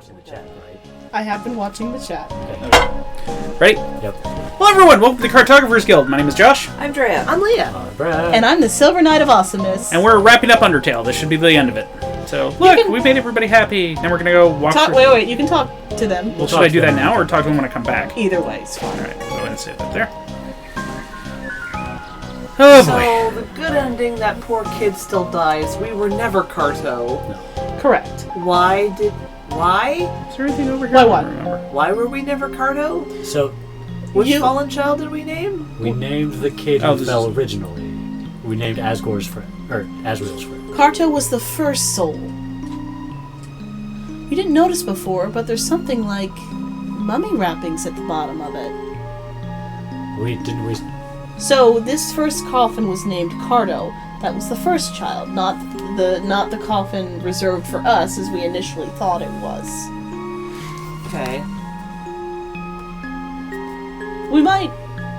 watching the chat, right? I have been watching the chat. Okay. Ready? Yep. Hello everyone, welcome to the Cartographers Guild. My name is Josh. I'm Drea. I'm Leah. Brad. And I'm the Silver Knight of Awesomeness. And we're wrapping up Undertale. This should be the end of it. So, look, we made everybody happy. Now we're going to go walk through... Wait, you can talk to them. Well, should I do that now or talk to them when I come back? Either way, it's fine. Alright, go ahead and save that there. Oh boy. So, the good ending, that poor kid still dies. We were never Carto. No. Correct. Why? Is there anything over here? Why I what? don't remember. Why were we never Carto? So, Which fallen child did we name? we named the kid who fell originally. We named Asriel's friend. Carto was the first soul. You didn't notice before, but there's something like mummy wrappings at the bottom of it. So this first coffin was named Carto. That was the first child, not the coffin reserved for us as we initially thought it was. Okay.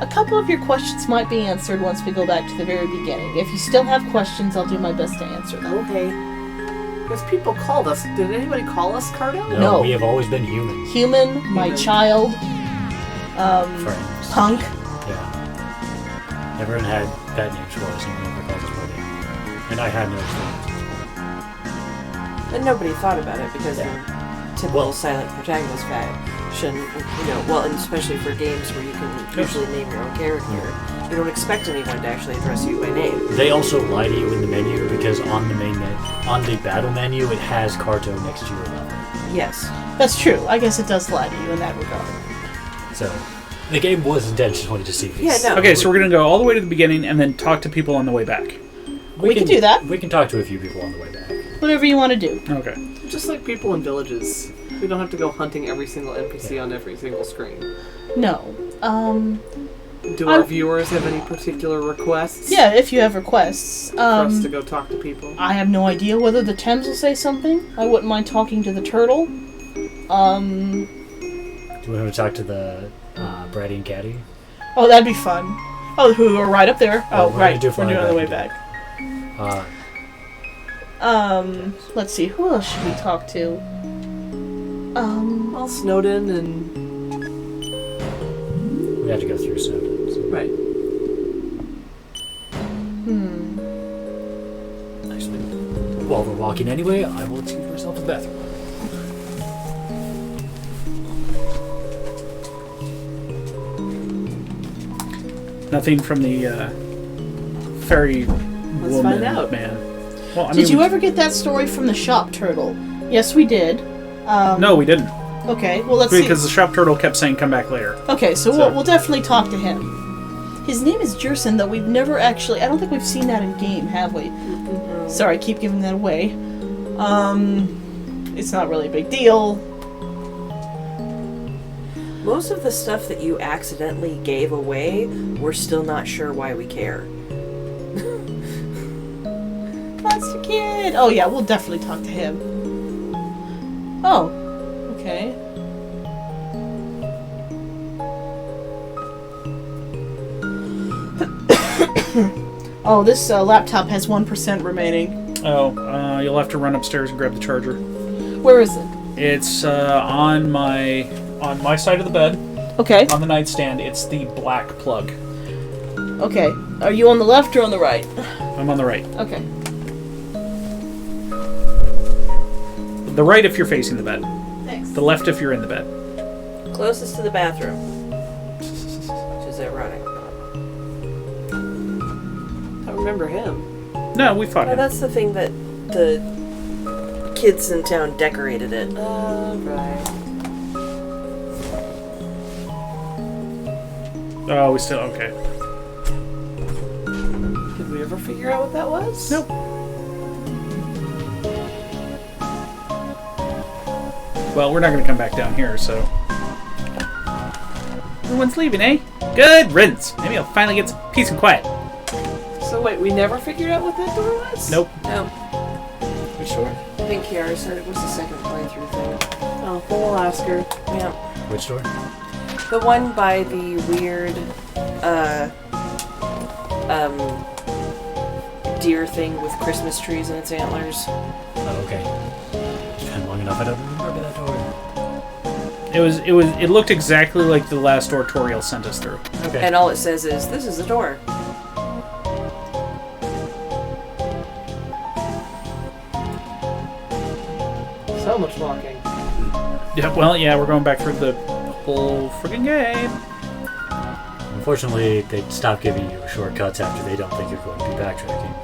A couple of your questions might be answered once we go back to the very beginning. If you still have questions, I'll do my best to answer them. Okay. Because people called us. Did anybody call us Carto? No. We have always been humans. Human, my child, Friends. Punk. Yeah. Everyone had pet names for us, and we never called us by name. And I had no experience. And nobody thought about it because of typical silent protagonist fashion, and especially for games where you can usually name your own character. You don't expect anyone to actually address you by name. They also lie to you in the menu because on the battle menu it has Carto next to your level. Yes. That's true. I guess it does lie to you in that regard. So, the game was intentionally deceiving. Yeah, no. Okay, so we're going to go all the way to the beginning and then talk to people on the way back. We can do that. We can talk to a few people on the way back. Whatever you want to do. Okay. Just like people in villages. We don't have to go hunting every single NPC on every single screen. No. Do our viewers have any particular requests? Yeah, if you have requests. For us to go talk to people? I have no idea whether the Thames will say something. I wouldn't mind talking to the turtle. Do we want to talk to the Bratty and Caddy? Oh, that'd be fun. Oh, who are right up there. Oh, right. We're doing it on the way back. Let's see. Who else should we talk to? Well, Snowden and... We have to go through Snowden. So. Right. Actually, while we're walking anyway, I will excuse myself to the bathroom. Nothing from the fairy woman find out. man. Well, I Did mean, you ever get that story from the shop turtle? Yes, we did. No, we didn't. Okay, well, let's see. Because the shop turtle kept saying, come back later. Okay, so we'll definitely talk to him. His name is Jerson, though we've never actually... I don't think we've seen that in game, have we? Sorry, I keep giving that away. It's not really a big deal. Most of the stuff that you accidentally gave away, we're still not sure why we care. Monster Kid! Oh yeah, we'll definitely talk to him. Oh, okay. Oh, this laptop has 1% remaining. Oh, you'll have to run upstairs and grab the charger. Where is it? It's on my side of the bed. Okay. On the nightstand. It's the black plug. Okay. Are you on the left or on the right? I'm on the right. Okay. The right if you're facing the bed. Thanks. The left if you're in the bed. Closest to the bathroom. Which is ironic. I remember him. No, we fought him. That's the thing that the kids in town decorated it. Right. Oh, we still... Okay. Did we ever figure out what that was? Nope. Well, we're not going to come back down here, so... Everyone's leaving, eh? Good riddance. Maybe I'll finally get some peace and quiet. So wait, we never figured out what that door was? Nope. No. Which door? I think Kiara said it was the second playthrough thing. Oh, well, we'll ask her. Yeah. Which door? The one by the weird, deer thing with Christmas trees in its antlers. Oh, okay. It's been long enough, I don't remember that. that door? It looked exactly like the last door Toriel sent us through. Okay. And all it says is, "This is the door." So much walking. Yeah, well, yeah, we're going back through the whole friggin' game. Unfortunately, they stop giving you shortcuts after they don't think you're going to be backtracking.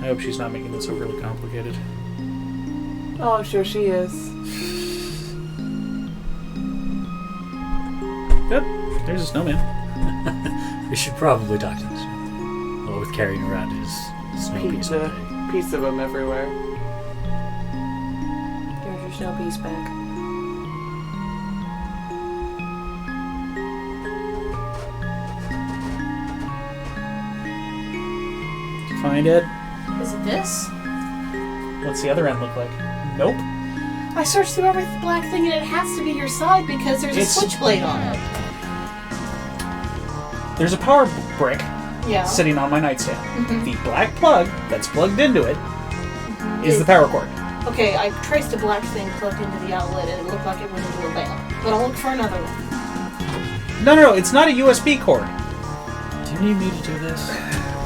I hope she's not making this overly complicated. Oh, I'm sure she is. Yep, there's a snowman. We should probably talk to this one. Well, with carrying around his snow piece all day. Piece of them everywhere. Here's your snow piece back. Find it. Is it this? What's the other end look like? Nope. I searched through every black thing and it has to be your side because there's a switchblade on it. There's a power brick Yeah. sitting on my nightstand. Mhm. The black plug that's plugged into it is the power cord. Okay, I traced a black thing plugged into the outlet and it looked like it went into a lamp. But I'll look for another one. No, it's not a USB cord. Do you need me to do this?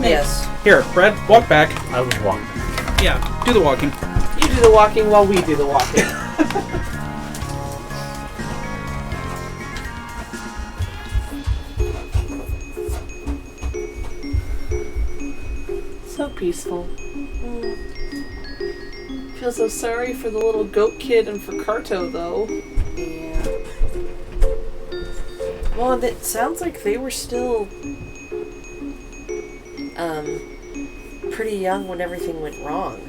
Yes. Here, Brad, walk back. I would walk back. Yeah, do the walking. You do the walking while we do the walking. So peaceful. Feel so sorry for the little goat kid and for Carto, though. Yeah. Well, it sounds like they were still pretty young when everything went wrong.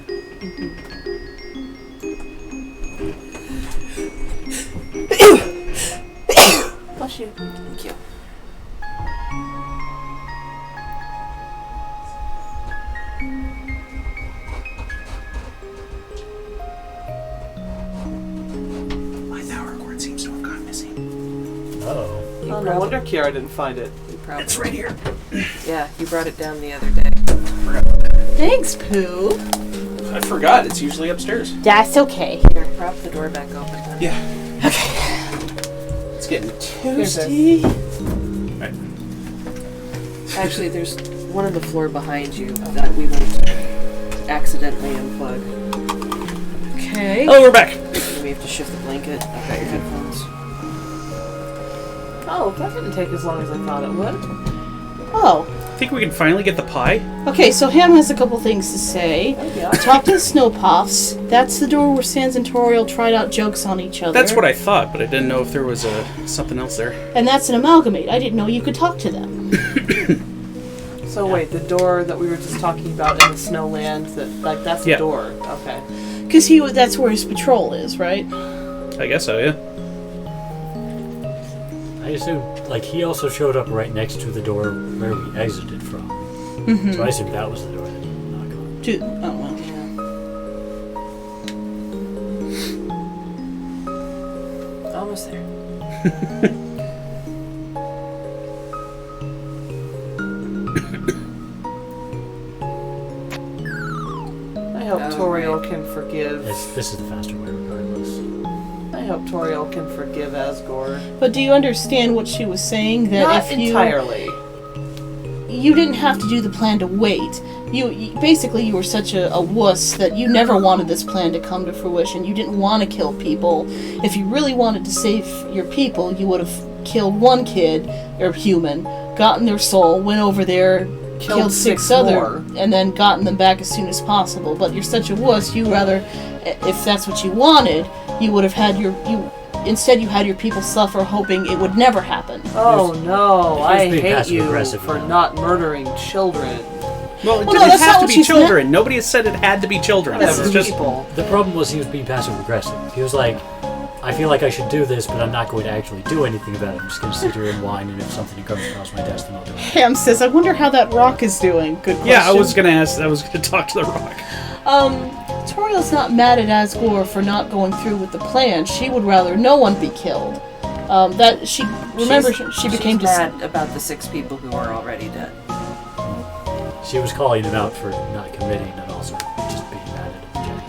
Bless you. Thank you. My power cord seems to have gone missing. Oh. Oh, no wonder Kiara didn't find it. It's right here. Yeah, you brought it down the other day. Thanks, Pooh. I forgot. It's usually upstairs. That's okay. Here, prop the door back open then. Yeah. Okay. It's getting Here's toasty. Right. Actually, there's one on the floor behind you that we won't accidentally unplug. Okay. Oh, we're back. We have to shift the blanket. I've got your headphones. Oh, that didn't take as long as I thought it would. Oh. Think we can finally get the pie? Okay, so Ham has a couple things to say. Oh, yeah. Talk to the Snowpuffs. That's the door where Sans and Toriel tried out jokes on each other. That's what I thought, but I didn't know if there was something else there. And that's an amalgamate. I didn't know you could talk to them. So wait, the door that we were just talking about in the snowland, that's the Yeah. door. Okay. Because that's where his patrol is, right? I guess so, yeah. I assume, he also showed up right next to the door where we exited from. Mm-hmm. So I assume that was the door that he knocked on. Oh, well. Yeah. Almost there. I hope Oh, Toriel right. can forgive. This is the faster way regardless. I hope Toriel can forgive Asgore. But do you understand what she was saying? That Not if entirely. you didn't have to do the plan to wait. You basically you were such a wuss that you never wanted this plan to come to fruition. You didn't want to kill people. If you really wanted to save your people, you would have killed one kid or human, gotten their soul, went over there, killed six other, more. and then gotten them back as soon as possible. But you're such a wuss. You rather, if that's what you wanted, you would have had instead you had your people suffer, hoping it would never happen. Oh no, Here's I being hate passive you aggressive for now. not murdering children. Well, it Well, no, didn't that's not have to what be she's children. Nobody has said it had to be children. That's It's just people. The problem was he was being passive aggressive. He was like, I feel like I should do this, but I'm not going to actually do anything about it. I'm just going to sit here and whine, and if something comes across my desk, then I'll do it. Ham says, "I wonder how that rock is doing." Good question. yeah. I was gonna talk to the rock. Toriel's not mad at Asgore for not going through with the plan. She would rather no one be killed. That she she became she's mad about the 6 people who are already dead. She was calling him out for not committing and also just being mad at him.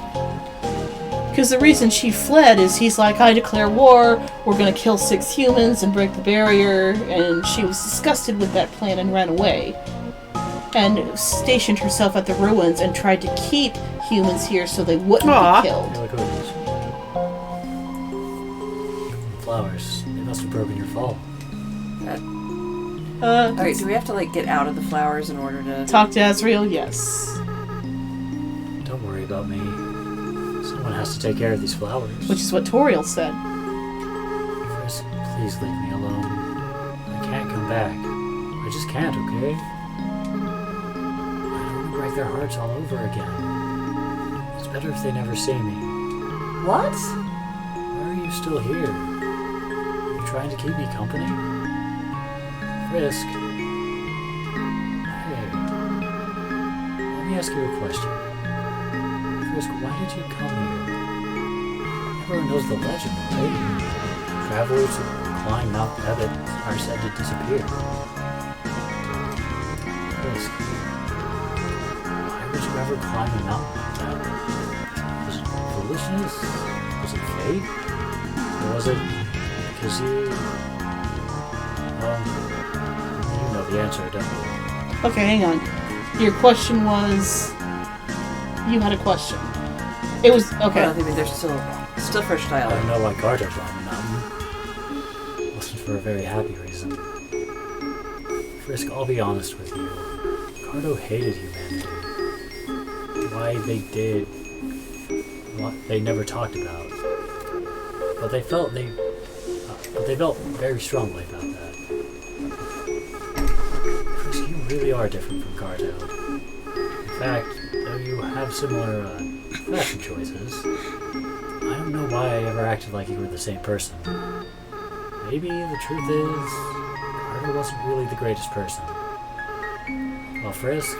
because the reason she fled is he's like, I declare war. We're gonna kill 6 humans and break the barrier, and she was disgusted with that plan and ran away, and stationed herself at the ruins and tried to keep humans here so they wouldn't Aw. be killed. Yeah, look who it is. Flowers. They must have broken your fall. Alright, do we have to like get out of the flowers in order to... Talk to Azrael, yes. Don't worry about me. Someone has to take care of these flowers. Which is what Toriel said. Frisk, please leave me alone. I can't come back. I just can't, okay? I don't want to break their hearts all over again. It's better if they never see me. What? Why are you still here? Are you trying to keep me company? Frisk. Hey. Let me ask you a question. Frisk, why did you come here? Everyone knows the legend, right? Travelers who climb Mount Ebbet are said to disappear. Frisk, why would you ever climb a mountain like that? Was it foolishness? Was it fate? Or was it because you... you know the answer, don't you? Okay, hang on. Your question was... You had a question. It was... Okay. Well, I mean, there's still fresh I dialogue. don't know why Garda climbed the mountain. It wasn't for a very happy reason. Frisk, I'll be honest with you. Gardo hated humanity. Why they did what they never talked about. But they felt very strongly about that. Frisk, you really are different from Gardo. In fact, though you have similar fashion choices, I don't know why I ever acted like you were the same person. Maybe the truth is, Carter wasn't really the greatest person. Well, Frisk,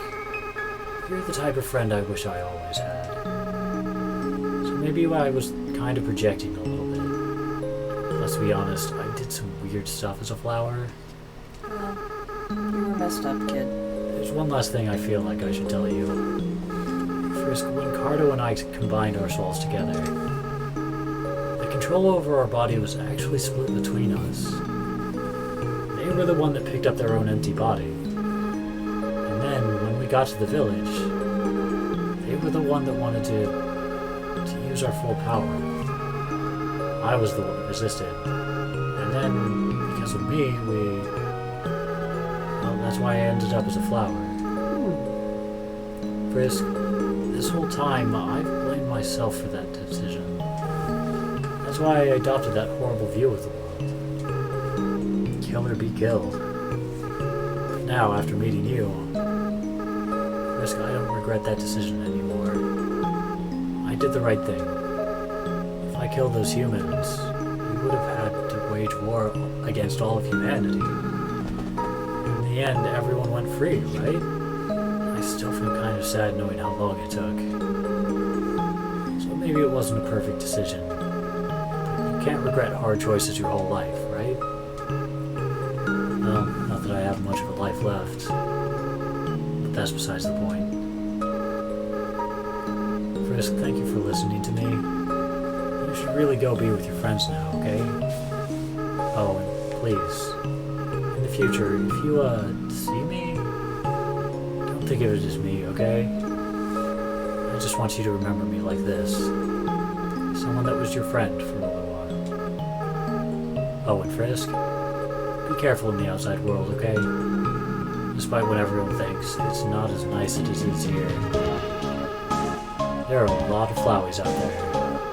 you're the type of friend I wish I always had. So maybe I was kind of projecting a little bit. Let's be honest, I did some weird stuff as a flower. Well, you were messed up, kid. There's one last thing I feel like I should tell you. Frisk, when Cardo and I combined our souls together, the control over our body was actually split between us. They were the one that picked up their own empty body. And then, when we got to the village, they were the one that wanted to use our full power. I was the one that resisted. And then, because of me, well, that's why I ended up as a flower. Frisk, this whole time, I've blamed myself for that decision. That's why I adopted that horrible view of the world. Kill or be killed. But now, after meeting you, Frisk, I don't regret that decision anymore. I did the right thing. If I killed those humans, we would have had to wage war against all of humanity. In the end, everyone went free, right? I still feel kind of sad knowing how long it took. So maybe it wasn't a perfect decision. You can't regret hard choices your whole life, right? Well, not that I have much of a life left. But that's besides the point. Frisk, thank you for listening to me. You should really go be with your friends now, okay? Oh, and please, in the future, if you, see me, don't think of it as me, okay? I just want you to remember me like this. Someone that was your friend for a little while. Oh, and Frisk, be careful in the outside world, okay? Despite what everyone thinks, it's not as nice as it is here. There are a lot of flowies out there.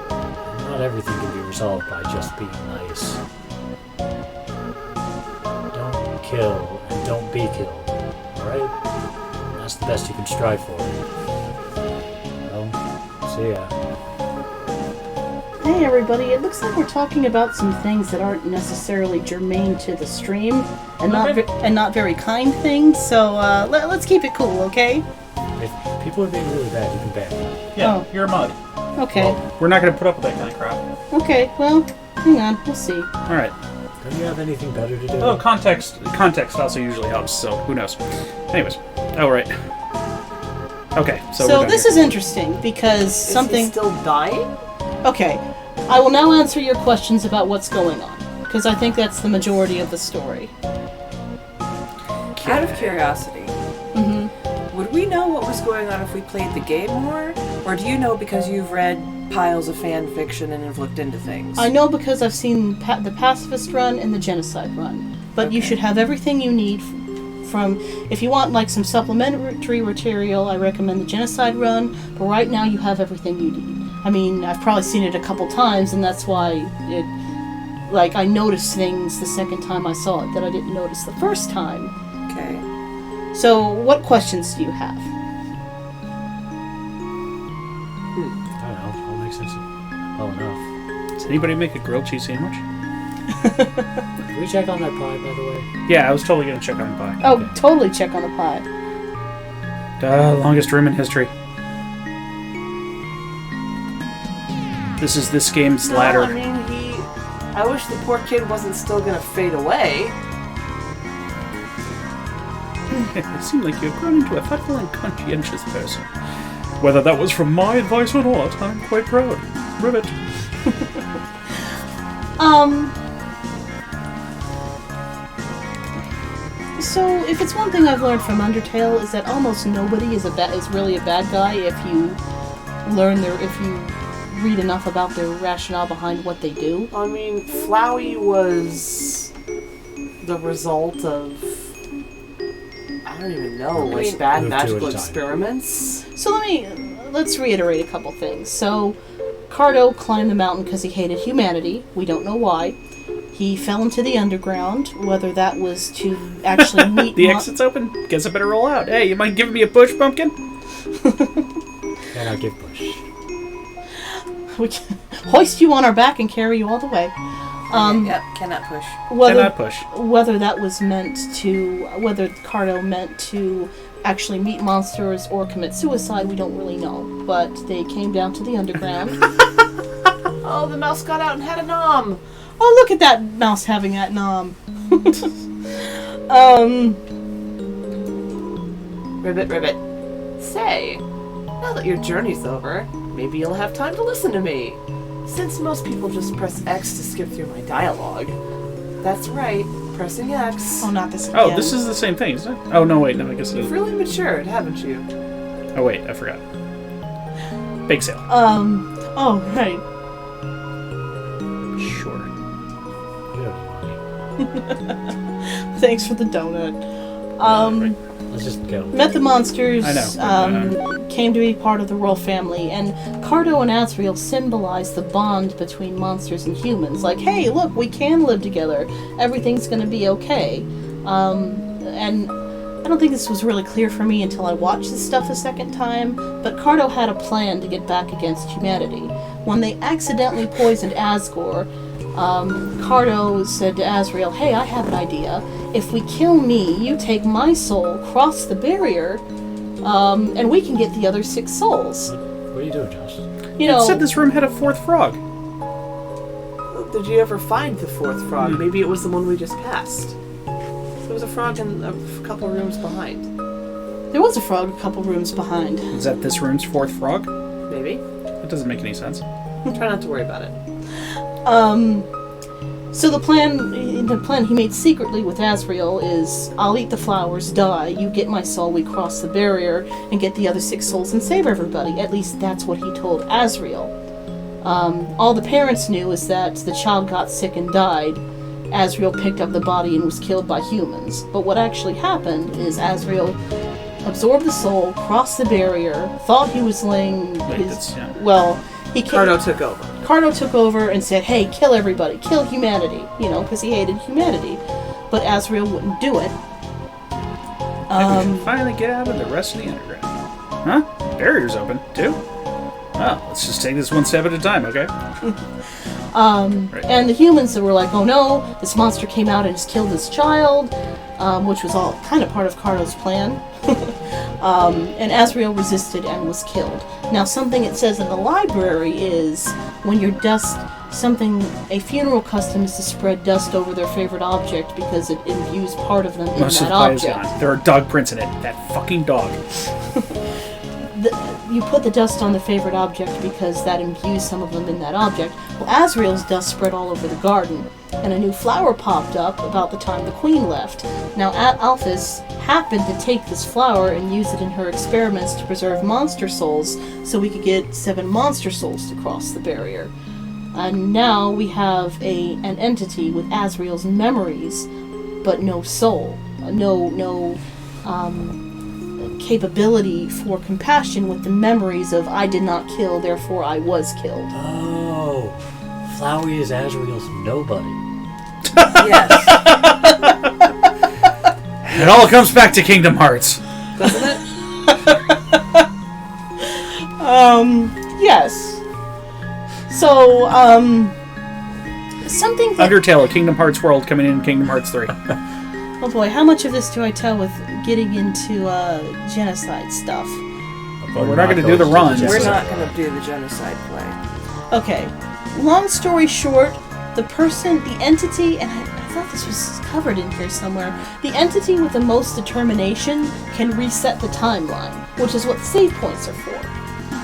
And not everything can be resolved by just being nice. Don't kill and don't be killed, alright? That's the best you can strive for. Well, see ya. Hey everybody, it looks like we're talking about some things that aren't necessarily germane to the stream, and not very kind things. So let's keep it cool, okay? If people are being really bad, you can ban them. Yeah, Oh. you're a mug. Okay. We're not going to put up with that kind of crap. Okay. Well, hang on. We'll see. All right. Don't you have anything better to do? Oh, context also usually helps, so who knows. Anyways. Oh, right. Okay, so So we're this is interesting because Is something... he still dying? Okay, I will now answer your questions about what's going on, because I think that's the majority of the story. Out of curiosity, would we know what was going on if we played the game more? Or do you know because you've read piles of fan fiction and have looked into things? I know because I've seen the pacifist run and the genocide run, but you should have everything you need from... If you want like some supplementary material, I recommend the genocide run, but right now you have everything you need. I mean, I've probably seen it a couple times, and that's why it... Like, I noticed things the second time I saw it that I didn't notice the first time. Okay. So, what questions do you have? I don't know. I'll make sense well enough. Does anybody make a grilled cheese sandwich? Can we check on that pie, by the way? Yeah, I was totally going to check on the pie. Oh, totally check on the pie. Longest room in history. This is this game's ladder. No, I mean, I wish the poor kid wasn't still gonna fade away. It seemed like you've grown into a thoughtful and conscientious person. Whether that was from my advice or not, I'm quite proud. Ribbit. So, if it's one thing I've learned from Undertale is that almost nobody is really a bad guy if you read enough about their rationale behind what they do. I mean, Flowey was the result of... I don't even know, like bad Move to magical a time. experiments. So let's reiterate a couple things. So, Cardo climbed the mountain because he hated humanity. We don't know why. He fell into the underground, whether that was to actually meet... The exit's open. Guess I better roll out. Hey, you mind giving me a push, pumpkin? And I'll give push. We can hoist you on our back and carry you all the way. Yep, cannot push. Cannot push. Whether that was meant to... Whether Cardo meant to actually meet monsters or commit suicide, we don't really know. But they came down to the underground. Oh, the mouse got out and had a nom! Oh, look at that mouse having that nom. Ribbit. Say, now that your journey's over, maybe you'll have time to listen to me. Since most people just press X to skip through my dialogue. That's right, pressing X. Oh, not this again. Oh, this is the same thing, isn't it? Oh, no, wait, no, I guess it You've is. really matured, haven't you? Oh, wait, I forgot. Bake sale. Oh, right. Sure. You don't need money. Thanks for the donut. Right. Let's just go. Met the monsters, I know. came to be part of the royal family, and Cardo and Asriel symbolize the bond between monsters and humans. Like, hey, look, we can live together. Everything's gonna be okay. And I don't think this was really clear for me until I watched this stuff a second time, but Cardo had a plan to get back against humanity. When they accidentally poisoned Asgore, Cardo said to Asriel, hey, I have an idea. If we kill me, you take my soul, cross the barrier, and we can get the other 6 souls. What are you doing, Josh? You know, It said this room had a 4th frog. Did you ever find the 4th frog? Maybe it was the one we just passed. There was a frog in a couple rooms behind. there was a frog a couple rooms behind. Is that this room's 4th frog? Maybe. That doesn't make any sense. Try not to worry about it. So the plan he made secretly with Asriel is, I'll eat the flowers, die, you get my soul, we cross the barrier, and get the other 6 souls and save everybody. At least that's what he told Asriel. All the parents knew is that the child got sick and died. Asriel picked up the body and was killed by humans. But what actually happened is Asriel absorbed the soul, crossed the barrier, thought he was laying Cardo took over. Cardo took over and said, hey, kill everybody, kill humanity, because he hated humanity. But Asriel wouldn't do it. And we can finally get out of the rest of the underground. Huh? Barrier's open, too? Oh, let's just take this one step at a time, okay? Right. And the humans that were like, oh no, this monster came out and has killed this child, which was all kind of part of Cardo's plan. And Asriel resisted and was killed. Now, something it says in the library is when your dust a funeral custom is to spread dust over their favorite object because it imbues part of them in Most of that the play is object. gone. There are dog prints in it. That fucking dog. You put the dust on the favorite object because that imbues some of them in that object. Well, Asriel's dust spread all over the garden, and a new flower popped up about the time the queen left. Now, Alphys happened to take this flower and use it in her experiments to preserve monster souls, so we could get 7 monster souls to cross the barrier. And now we have an entity with Asriel's memories, but no soul, no capability for compassion with the memories of I did not kill, therefore I was killed. Oh, Flowey is Azrael's nobody. Yes. It all comes back to Kingdom Hearts. Doesn't it? Yes. So, something that... Undertale, a Kingdom Hearts world coming in Kingdom Hearts 3. Oh boy, how much of this do I tell with getting into genocide stuff? Well, we're not going to do the runs. We're not going to do the genocide play. Okay, long story short, the entity, and I thought this was covered in here somewhere, the entity with the most determination can reset the timeline, which is what save points are for.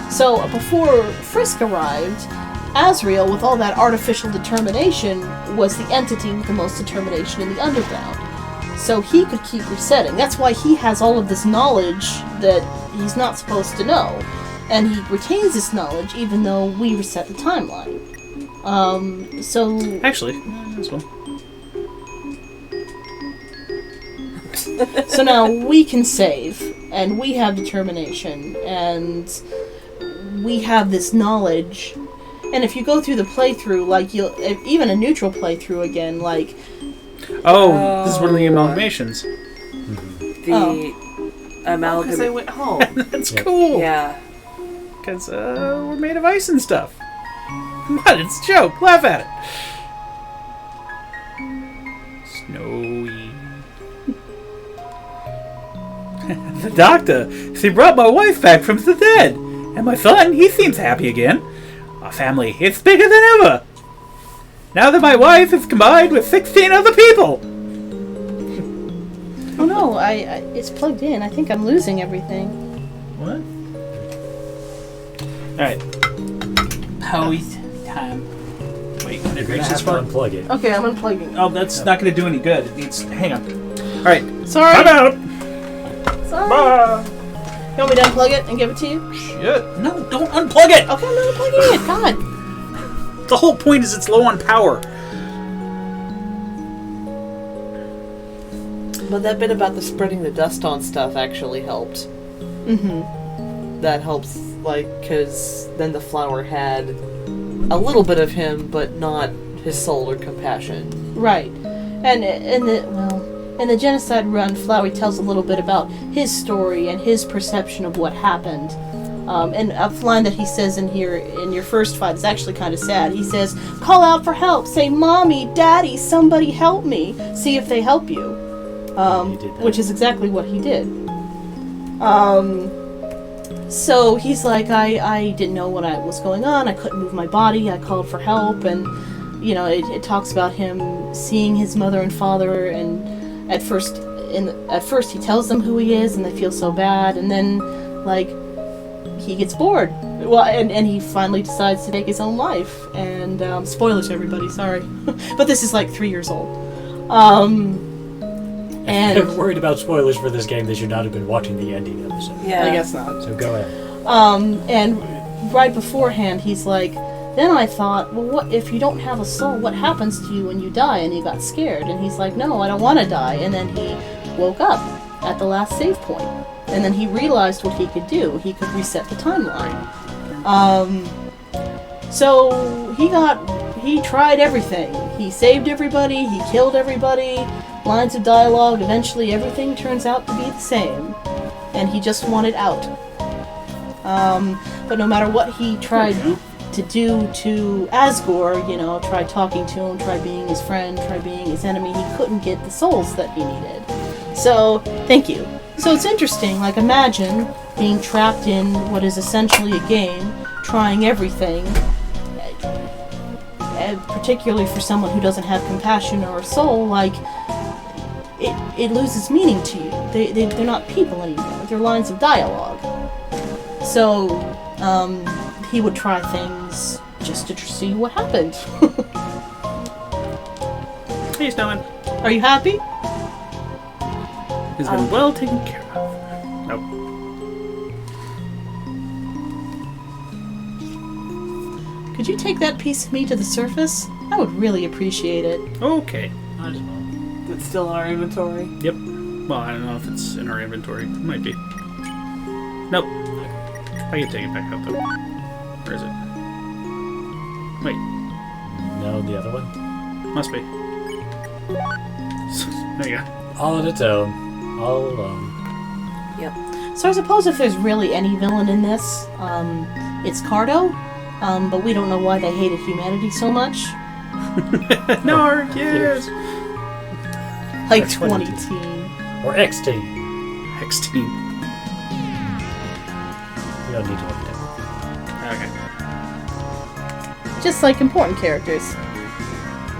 So before Frisk arrived, Asriel, with all that artificial determination, was the entity with the most determination in the underground. So he could keep resetting. That's why he has all of this knowledge that he's not supposed to know. And he retains this knowledge even though we reset the timeline. Actually, as well. So now we can save, and we have determination, and we have this knowledge. And if you go through the playthrough, like even a neutral playthrough again, like... Oh, this is one of the amalgamations. The Because amalgam. I went home. That's cool. Yeah. Because we're made of ice and stuff. What? It's a joke. Laugh at it. Snowy. The doctor, she brought my wife back from the dead. And my son, he seems happy again. Our family, it's bigger than ever. Now that my wife is combined with 16 other people. Oh no, it's plugged in. I think I'm losing everything. What? Alright. Post time. Wait, can I You're reach gonna this have to part? unplug it. Okay, I'm unplugging. Oh, that's not going to do any good. It needs... Hang on. Alright. Sorry. Time out! Sorry. Bye! You want me to unplug it and give it to you? Shit. No, don't unplug it! Okay, I'm not unplugging it. God. The whole point is it's low on power. But that bit about the spreading the dust on stuff actually helped. Mm-hmm. That helps, like, because then the flower had a little bit of him, but not his soul or compassion. Right. And in the genocide run, Flowey tells a little bit about his story and his perception of what happened. And a line that he says in here in your first fight is actually kind of sad. He says, "Call out for help. Say, Mommy, Daddy, somebody help me. See if they help you." He did that. Which is exactly what he did. So he's like, I didn't know what was going on. I couldn't move my body. I called for help, and it talks about him seeing his mother and father, and at first he tells them who he is, and they feel so bad, and then he gets bored. Well, and he finally decides to take his own life. And spoilers, everybody. Sorry, but this is like 3 years old. If you're worried about spoilers for this game, they should not have been watching the ending episode. Yeah. I guess not. So go ahead. And right beforehand, he's like, then I thought, well, what if you don't have a soul? What happens to you when you die? And he got scared. And he's like, no, I don't want to die. And then he woke up at the last save point. And then he realized what he could do. He could reset the timeline. So he tried everything. He saved everybody. He killed everybody. Lines of dialogue. Eventually, everything turns out to be the same. And he just wanted out. But no matter what he tried to do to Asgore, try talking to him, try being his friend, try being his enemy, he couldn't get the souls that he needed. So, thank you. So it's interesting, imagine being trapped in what is essentially a game, trying everything, particularly for someone who doesn't have compassion or a soul, like, it loses meaning to you. They're not people anymore. They're lines of dialogue. So, he would try things just to see what happened. Hey, Snowman. Are you happy? He's been well taken care of. Nope. Could you take that piece of me to the surface? I would really appreciate it. Okay. Might as well. It's still in our inventory. Yep. Well, I don't know if it's in our inventory. It might be. Nope. I can take it back out though. Where is it? Wait. No, the other one? Must be. There you go. All on its own. All alone. Yep. So I suppose if there's really any villain in this, it's Cardo. But we don't know why they hated humanity so much. No, yes. Like That's 20-teen. Or X-Team. X-Team. We don't need to look at Okay. Just like important characters.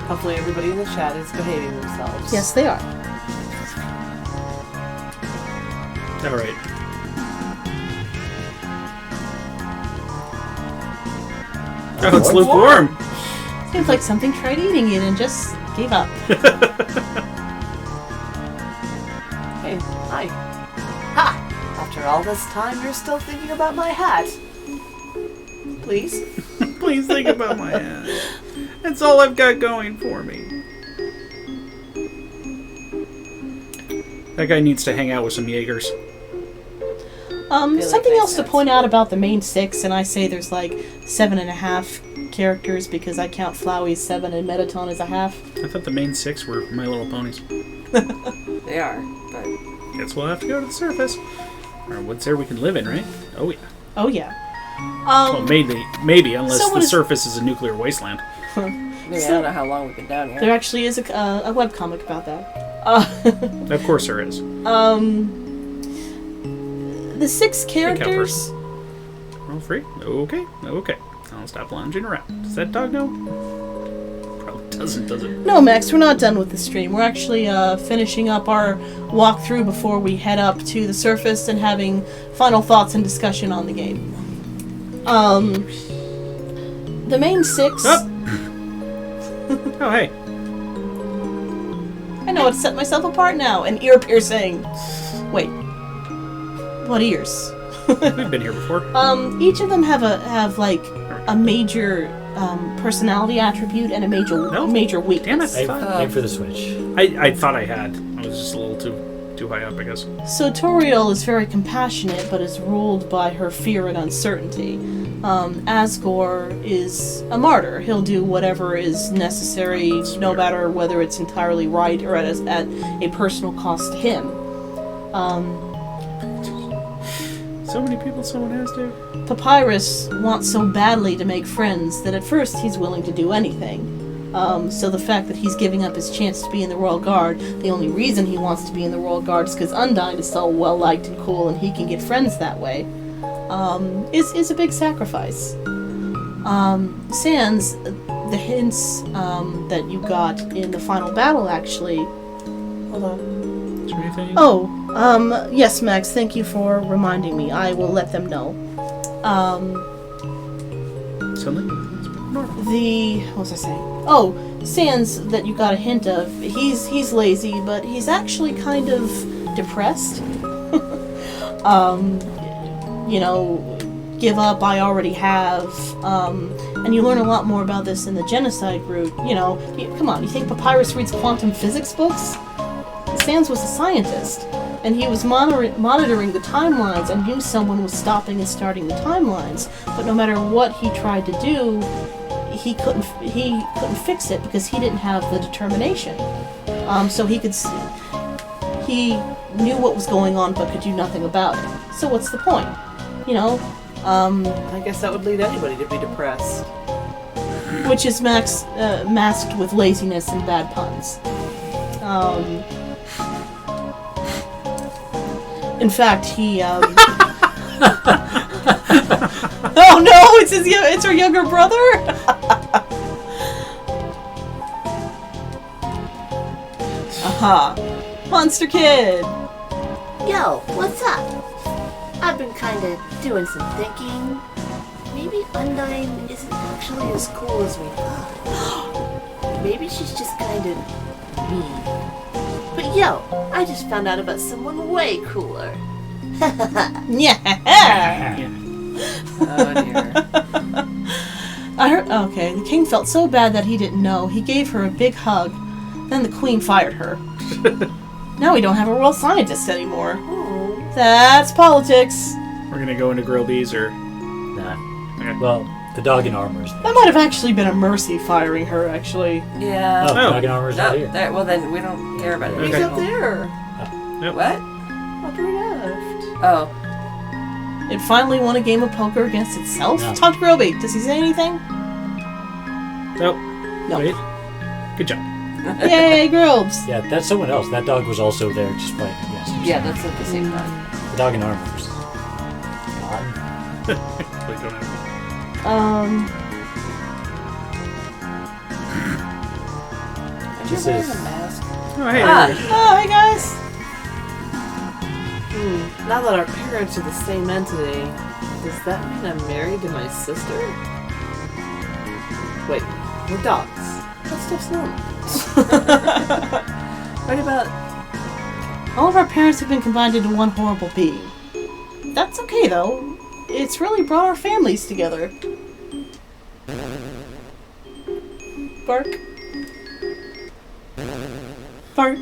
Hopefully everybody in the chat is behaving themselves. Yes, they are. Alright. Oh, it's lukewarm. Seems like something tried eating it and just gave up. Hey, hi. Ha! After all this time, you're still thinking about my hat. Please? Please think about my hat. That's all I've got going for me. That guy needs to hang out with some Jaegers. Something makes else to sense. point out about the main 6, and I say there's like 7.5 characters because I count Flowey as 7 and Metaton as a half. I thought the main 6 were My Little Ponies. They are, but Guess we'll have to go to the surface. Or what's there we can live in, right? Oh, yeah. Oh yeah. Well, maybe, unless so the what is- surface is a nuclear wasteland. maybe I don't know how long we've been down here. There actually is a webcomic about that. Of course there is. The 6 characters. Roll free? Okay. I'll stop lounging around. Does that dog know? Probably doesn't, does it? No, Max, we're not done with the stream. We're actually finishing up our walkthrough before we head up to the surface and having final thoughts and discussion on the game. The main 6. Oh, oh hey. I know how to set myself apart now. An ear piercing. Wait. What ears? We've been here before. Each of them have like a major personality attribute and a major weakness. Damn it. Aim for the switch. I thought I had. I was just a little too high up, I guess. So Toriel is very compassionate, but is ruled by her fear and uncertainty. Asgore is a martyr. He'll do whatever is necessary, no matter whether it's entirely right or at a personal cost to him. So many people someone has to. Papyrus wants so badly to make friends that at first he's willing to do anything. So the fact that he's giving up his chance to be in the Royal Guard, the only reason he wants to be in the Royal Guard is because Undyne is so well liked and cool and he can get friends that way, is a big sacrifice. Sans, the hints that you got in the final battle actually... Hold on. Is there anything? Oh, yes, Max, thank you for reminding me. I will let them know. Something? Normal. What was I saying? Oh, Sans that you got a hint of, he's lazy, but he's actually kind of depressed. Give up, I already have. And you learn a lot more about this in the genocide route. Come on, you think Papyrus reads quantum physics books? Sans was a scientist, and he was monitoring the timelines and knew someone was stopping and starting the timelines. But no matter what he tried to do, he couldn't fix it because he didn't have the determination. So he knew what was going on but could do nothing about it. So what's the point? I guess that would lead anybody to be depressed. Which is masked with laziness and bad puns. In fact, he. Oh no! It's her younger brother. Ha! Monster Kid! Yo, what's up? I've been kinda doing some thinking. Maybe Undyne isn't actually as cool as we thought. Maybe she's just kinda mean. But yo, I just found out about someone way cooler. Yeah! Oh dear. I heard. Okay, the king felt so bad that he didn't know. He gave her a big hug. Then the queen fired her. Now we don't have a world scientist anymore. That's politics. We're gonna go into grill bees or... Nah. Okay. Well, the dog in armor's there. That might have actually been a mercy firing her, actually. Yeah. Oh, Oh. dog in armor's not Oh, here. there, well then we don't care about it. He's Okay. up there. Yep. What? Upper left. Oh. It finally won a game of poker against itself. No. Talk to Groby. Does he say anything? Oh, No. wait. Good job. Yay, Grobes! Yeah, that's someone else. That dog was also there just fighting against him. Yeah, that's at the same time. The dog in armor's gone. Wait, don't have Are you This wearing is- a mask? Oh, hey. Ah. Oh, hey guys! Now that our parents are the same entity, does that mean I'm married to my sister? Wait, we're dogs. That stuff's normal. What about... All of our parents have been combined into one horrible being. That's okay, though. It's really brought our families together. Bark. Bark.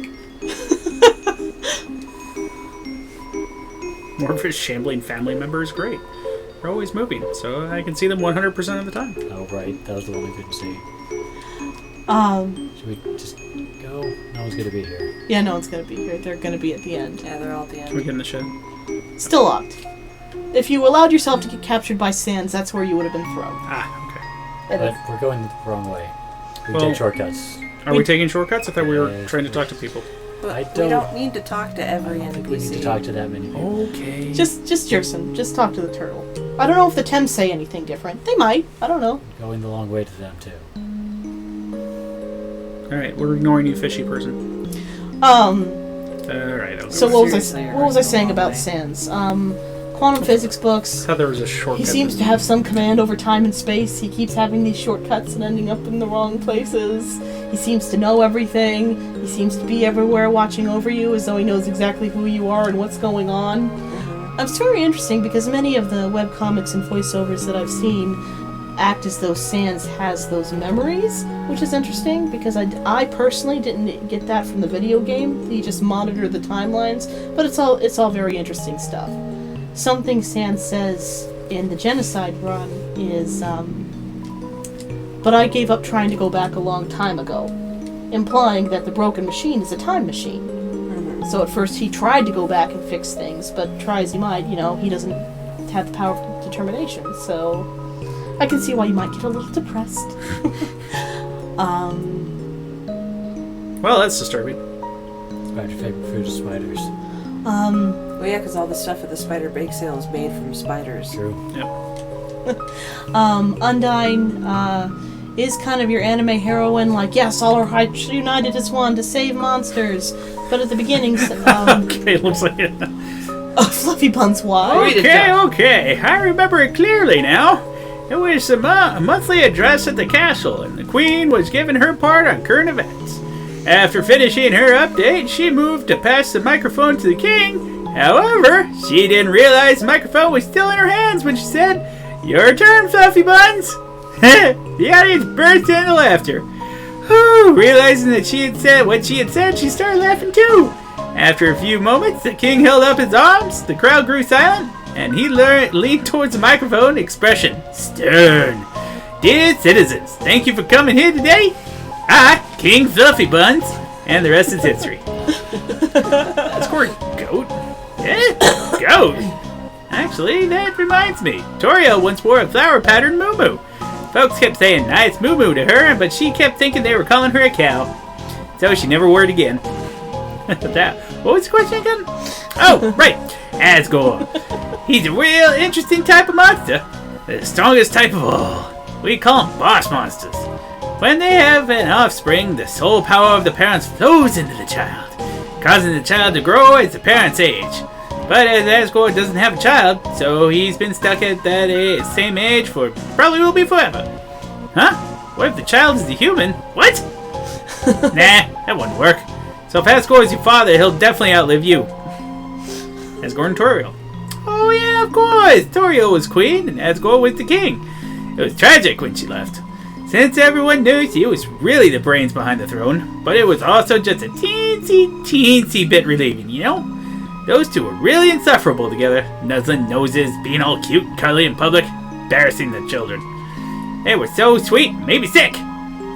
More of his shambling family member is great. They're always moving, so I can see them 100% of the time. Oh, right. That was the one I couldn't see. Should we just go? No one's gonna be here. Yeah, no one's gonna be here. They're gonna be at the end. Yeah, they're all at the Can we end. get in the shed? Still locked. If you allowed yourself to get captured by Sans, that's where you would have been thrown. Ah, But we're going the wrong way. We Well- take shortcuts. okay. Are we taking shortcuts? I thought we were Yeah, trying to talk to people. But I we don't- don't need to talk to every I don't NPC. think we need to talk to that many people. Okay. Just Jerson. Just talk to the turtle. I don't know if the Thames say anything different. They might. I don't know. Going the long way to them, too. Alright, we're ignoring you, fishy person. Alright, I'll go. So what was Seriously, I you're saying going the about wrong way. Sans? Quantum physics books. I thought there was a shortcut. He seems to have some command over time and space. He keeps having these shortcuts and ending up in the wrong places. He seems to know everything. He seems to be everywhere watching over you as though he knows exactly who you are and what's going on. It's very interesting because many of the webcomics and voiceovers that I've seen act as though Sans has those memories, which is interesting because I personally didn't get that from the video game. He just monitored the timelines, but it's all very interesting stuff. Something Sans says in the genocide run is, but I gave up trying to go back a long time ago, implying that the broken machine is a time machine. So at first he tried to go back and fix things, but try as he might, he doesn't have the power of determination, so I can see why you might get a little depressed. Well, that's disturbing. Spider favorite food is spiders. Well, yeah, because all the stuff at the Spider Bake Sale is made from spiders. True. Undyne, is kind of your anime heroine, like, yes, all our hearts united as one to save monsters. But at the beginning, Okay, it looks like it. Fluffy Buns, why? Read it, Okay, John. okay. I remember it clearly now. It was a monthly address at the castle, and the queen was giving her part on current events. After finishing her update, she moved to pass the microphone to the king. However, she didn't realize the microphone was still in her hands when she said, "Your turn, Fluffy Buns." The audience burst into laughter. Whew, realizing that she had said what she had said, she started laughing too. After a few moments, the king held up his arms, the crowd grew silent, and he leaned towards the microphone, expression stern. "Dear citizens, thank you for coming here today. I, King Fluffy Buns," and the rest is history. That's called goat. Yeah, goat. Actually, that reminds me. Toriel once wore a flower-patterned moo-moo. Folks kept saying nice moo-moo to her, but she kept thinking they were calling her a cow. So she never wore it again. What was the question again? Oh, right. Asgore. He's a real interesting type of monster. The strongest type of all. We call them boss monsters. When they have an offspring, the soul power of the parents flows into the child, causing the child to grow as the parents age. But as Asgore doesn't have a child, so he's been stuck at that same age for probably will be forever. Huh? What if the child is the human? What? Nah, that wouldn't work. So if Asgore is your father, he'll definitely outlive you. Asgore and Toriel. Oh yeah, of course! Toriel was queen and Asgore was the king. It was tragic when she left, since everyone knew she was really the brains behind the throne, but it was also just a teensy bit relieving, you know? Those two were really insufferable together, nuzzling noses, being all cute and cuddly in public, embarrassing the children. They were so sweet, made me sick.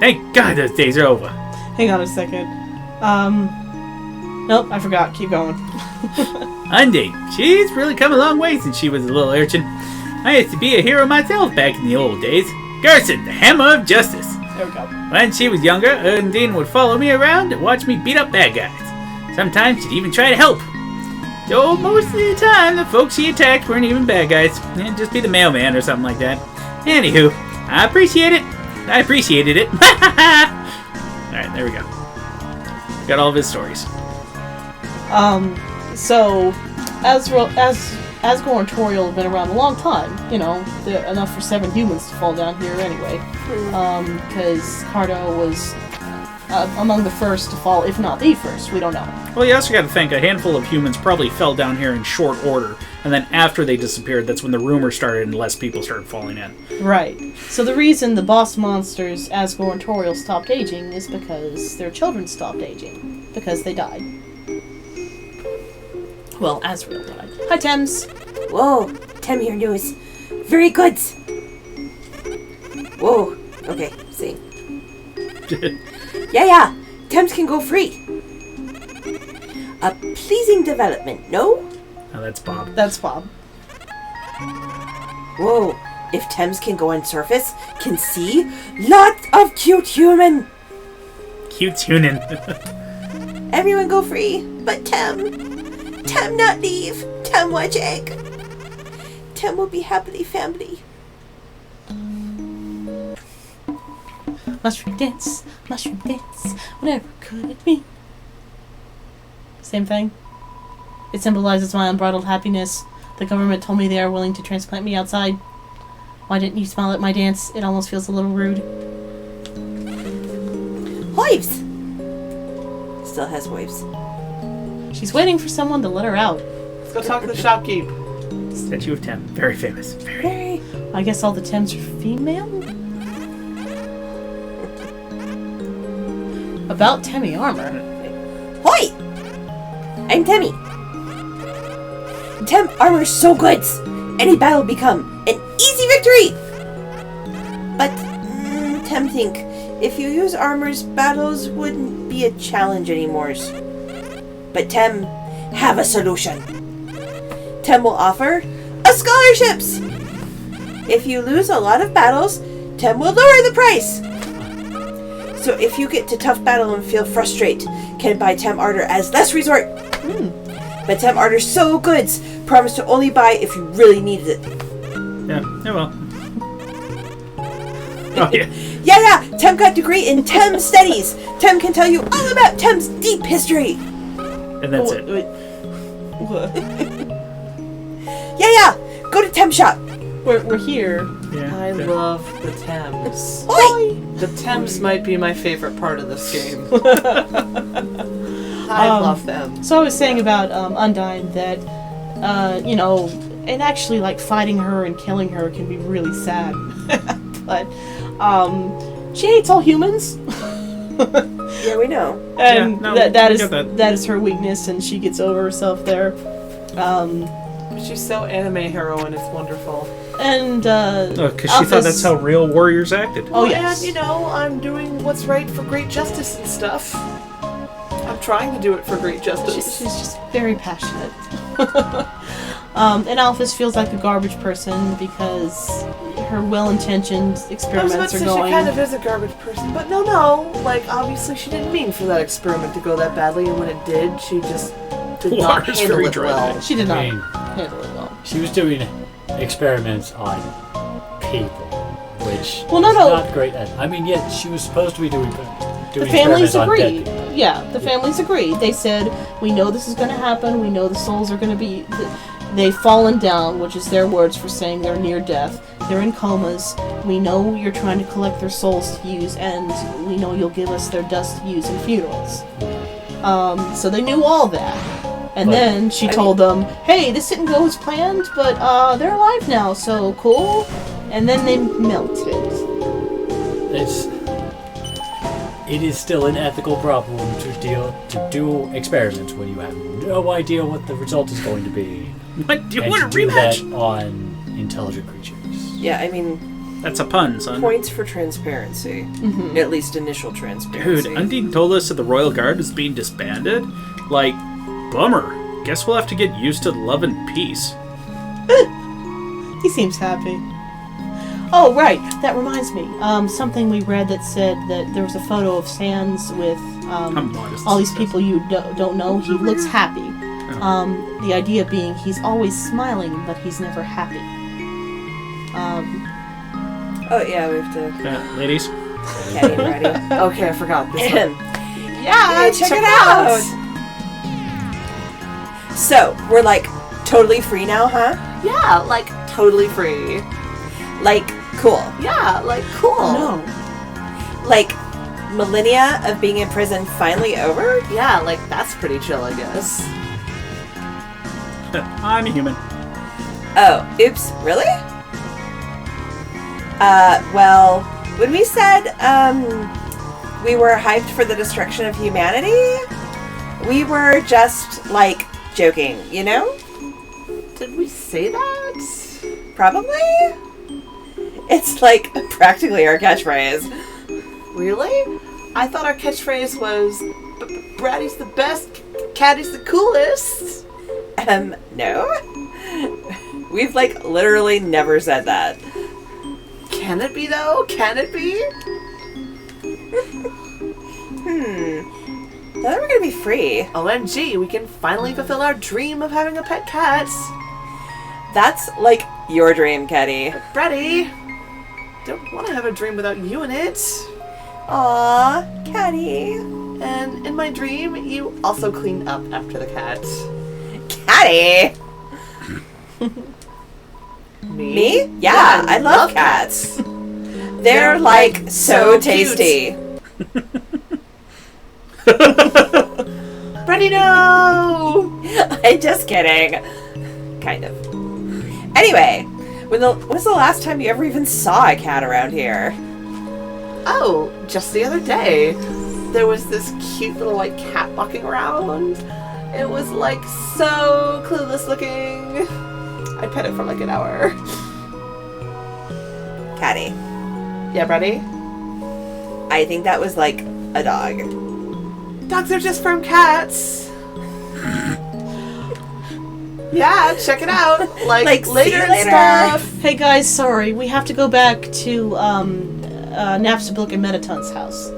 Thank God those days are over. Hang on a second. Nope, I forgot. Keep going. Undine, she's really come a long way since she was a little urchin. I used to be a hero myself back in the old days. Gerson, the Hammer of Justice. There we go. When she was younger, Undine would follow me around and watch me beat up bad guys. Sometimes she'd even try to help. Though most of the time, the folks she attacked weren't even bad guys. It'd just be the mailman or something like that. Anywho, I appreciate it. I appreciated it. Alright, there we go. Got all of his stories. So, Asgore and Toriel have been around a long time. You know, they're enough for 7 humans to fall down here anyway. Because Cardo was among the first to fall, if not the first. We don't know. Well, you also got to think a handful of humans probably fell down here in short order, and then after they disappeared, that's when the rumor started and less people started falling in. Right. So the reason the boss monsters, Asgore and Toriel, stopped aging is because their children stopped aging. Because they died. Well, Asriel died. Hi, Thames. Whoa, Tem here news. Very good. Whoa, okay, see. Yeah, Thames can go free. A pleasing development, no? Oh, that's Bob. That's Bob. Whoa, if Thames can go on surface, can see, lots of cute human. Cute tuning. Everyone go free, but Tem. Tem not leave. Tem watch egg. Tem will be happily family. Mushroom dance, whatever could it be? Same thing. It symbolizes my unbridled happiness. The government told me they are willing to transplant me outside. Why didn't you smile at my dance? It almost feels a little rude. Hives! Still has waves. She's waiting for someone to let her out. Let's go talk to the shopkeep. Statue of Tem. Very famous. Very. I guess all the Thames are female? About Temmie armor. Hoi! I'm Temmie. Tem armor's so good. Any battle become an easy victory. But Tem think if you use armors, battles wouldn't be a challenge anymore. But Tem have a solution. Tem will offer a scholarships. If you lose a lot of battles, Tem will lower the price. So if you get to tough battle and feel frustrated, can buy Tem Ardor as last resort. But Tem Ardor's so good, promise to only buy if you really needed it. Yeah, well. Oh, yeah. Yeah, Tem got degree in Tem studies. Tem can tell you all about Tem's deep history. And that's it. What? Yeah, go to Tem shop. We're here. Yeah. I love the Thames. Oi! The Thames might be my favorite part of this game. I love them. So I was saying about Undine that, and actually, like, fighting her and killing her can be really sad. But, she hates all humans. Yeah, we know. And Yeah, no, that is her weakness, and she gets over herself there. She's so anime heroine, it's wonderful. And, Because she thought that's how real warriors acted. Oh, yes. And, I'm doing what's right for great justice and stuff. I'm trying to do it for great justice. She's just very passionate. And Alphys feels like a garbage person because her well-intentioned experiments are going. She kind of is a garbage person, but no. Like, obviously she didn't mean for that experiment to go that badly, and when it did, she just did not Water's handle very it dry. well. She did not I mean, handle it well. she was doing experiments on people, which Well, no. Not great at. I mean, yeah, she was supposed to be doing The families experiments on dead agreed. people. Yeah, the families agreed. They said, we know this is going to happen. We know the souls are going to be... They've fallen down, which is their words for saying they're near death. They're in comas. We know you're trying to collect their souls to use, and we know you'll give us their dust to use in funerals. So they knew all that. And then she told them, hey, this didn't go as planned, but they're alive now, so cool. And then they melted. It is still an ethical problem to do experiments when you have no idea what the result is going to be. What? Do you And want to a do rematch? that on intelligent creatures. Yeah, I mean, That's a pun, son. points for transparency. Mm-hmm. At least initial Dude, transparency. Undine told us that the Royal Guard was being disbanded? Like, bummer. Guess we'll have to get used to love and peace. He seems happy. Oh, right. That reminds me. Something we read that said that there was a photo of Sans with modest. all these people you don't know. He looks happy. The idea being he's always smiling, but he's never happy. Oh, yeah, we have to Ladies? get it ready. Okay, I forgot this one. Yeah, check it out! So, we're like totally free now, huh? Yeah, like totally free. Like, cool. Yeah, like cool. No. Like, millennia of being in prison finally over? Yeah, like that's pretty chill, I guess. I'm a human. Oh, oops, really? Well, when we said, we were hyped for the destruction of humanity, we were just, like, joking, you know? Did we say that? Probably? It's, like, practically our catchphrase. Really? I thought our catchphrase was Braddy's the best, Caddy's the coolest. No. We've, like, literally never said that. Can it be though? Can it be? Now that we're gonna be free, OMG, we can finally fulfill our dream of having a pet cat. that's, like, your dream, Caddy. Braddy, don't want to have a dream without you in it. Aw, Caddy. And in my dream, you also cleaned up after the cat. Caddy! Me? Me? Yeah, I love cats. They're, like, so tasty. Braddy, no! I'm just kidding. Kind of. Anyway, when was the last time you ever even saw a cat around here? Oh, just the other day. There was this cute little white cat walking around. It was like so clueless looking. I pet it for like an hour. Caddy. Yeah, Braddy? I think that was like a dog. Dogs are just from cats. Yeah, check it out. Like see later you and later. stuff. Hey guys, sorry. We have to go back to Napstablook and Metaton's house.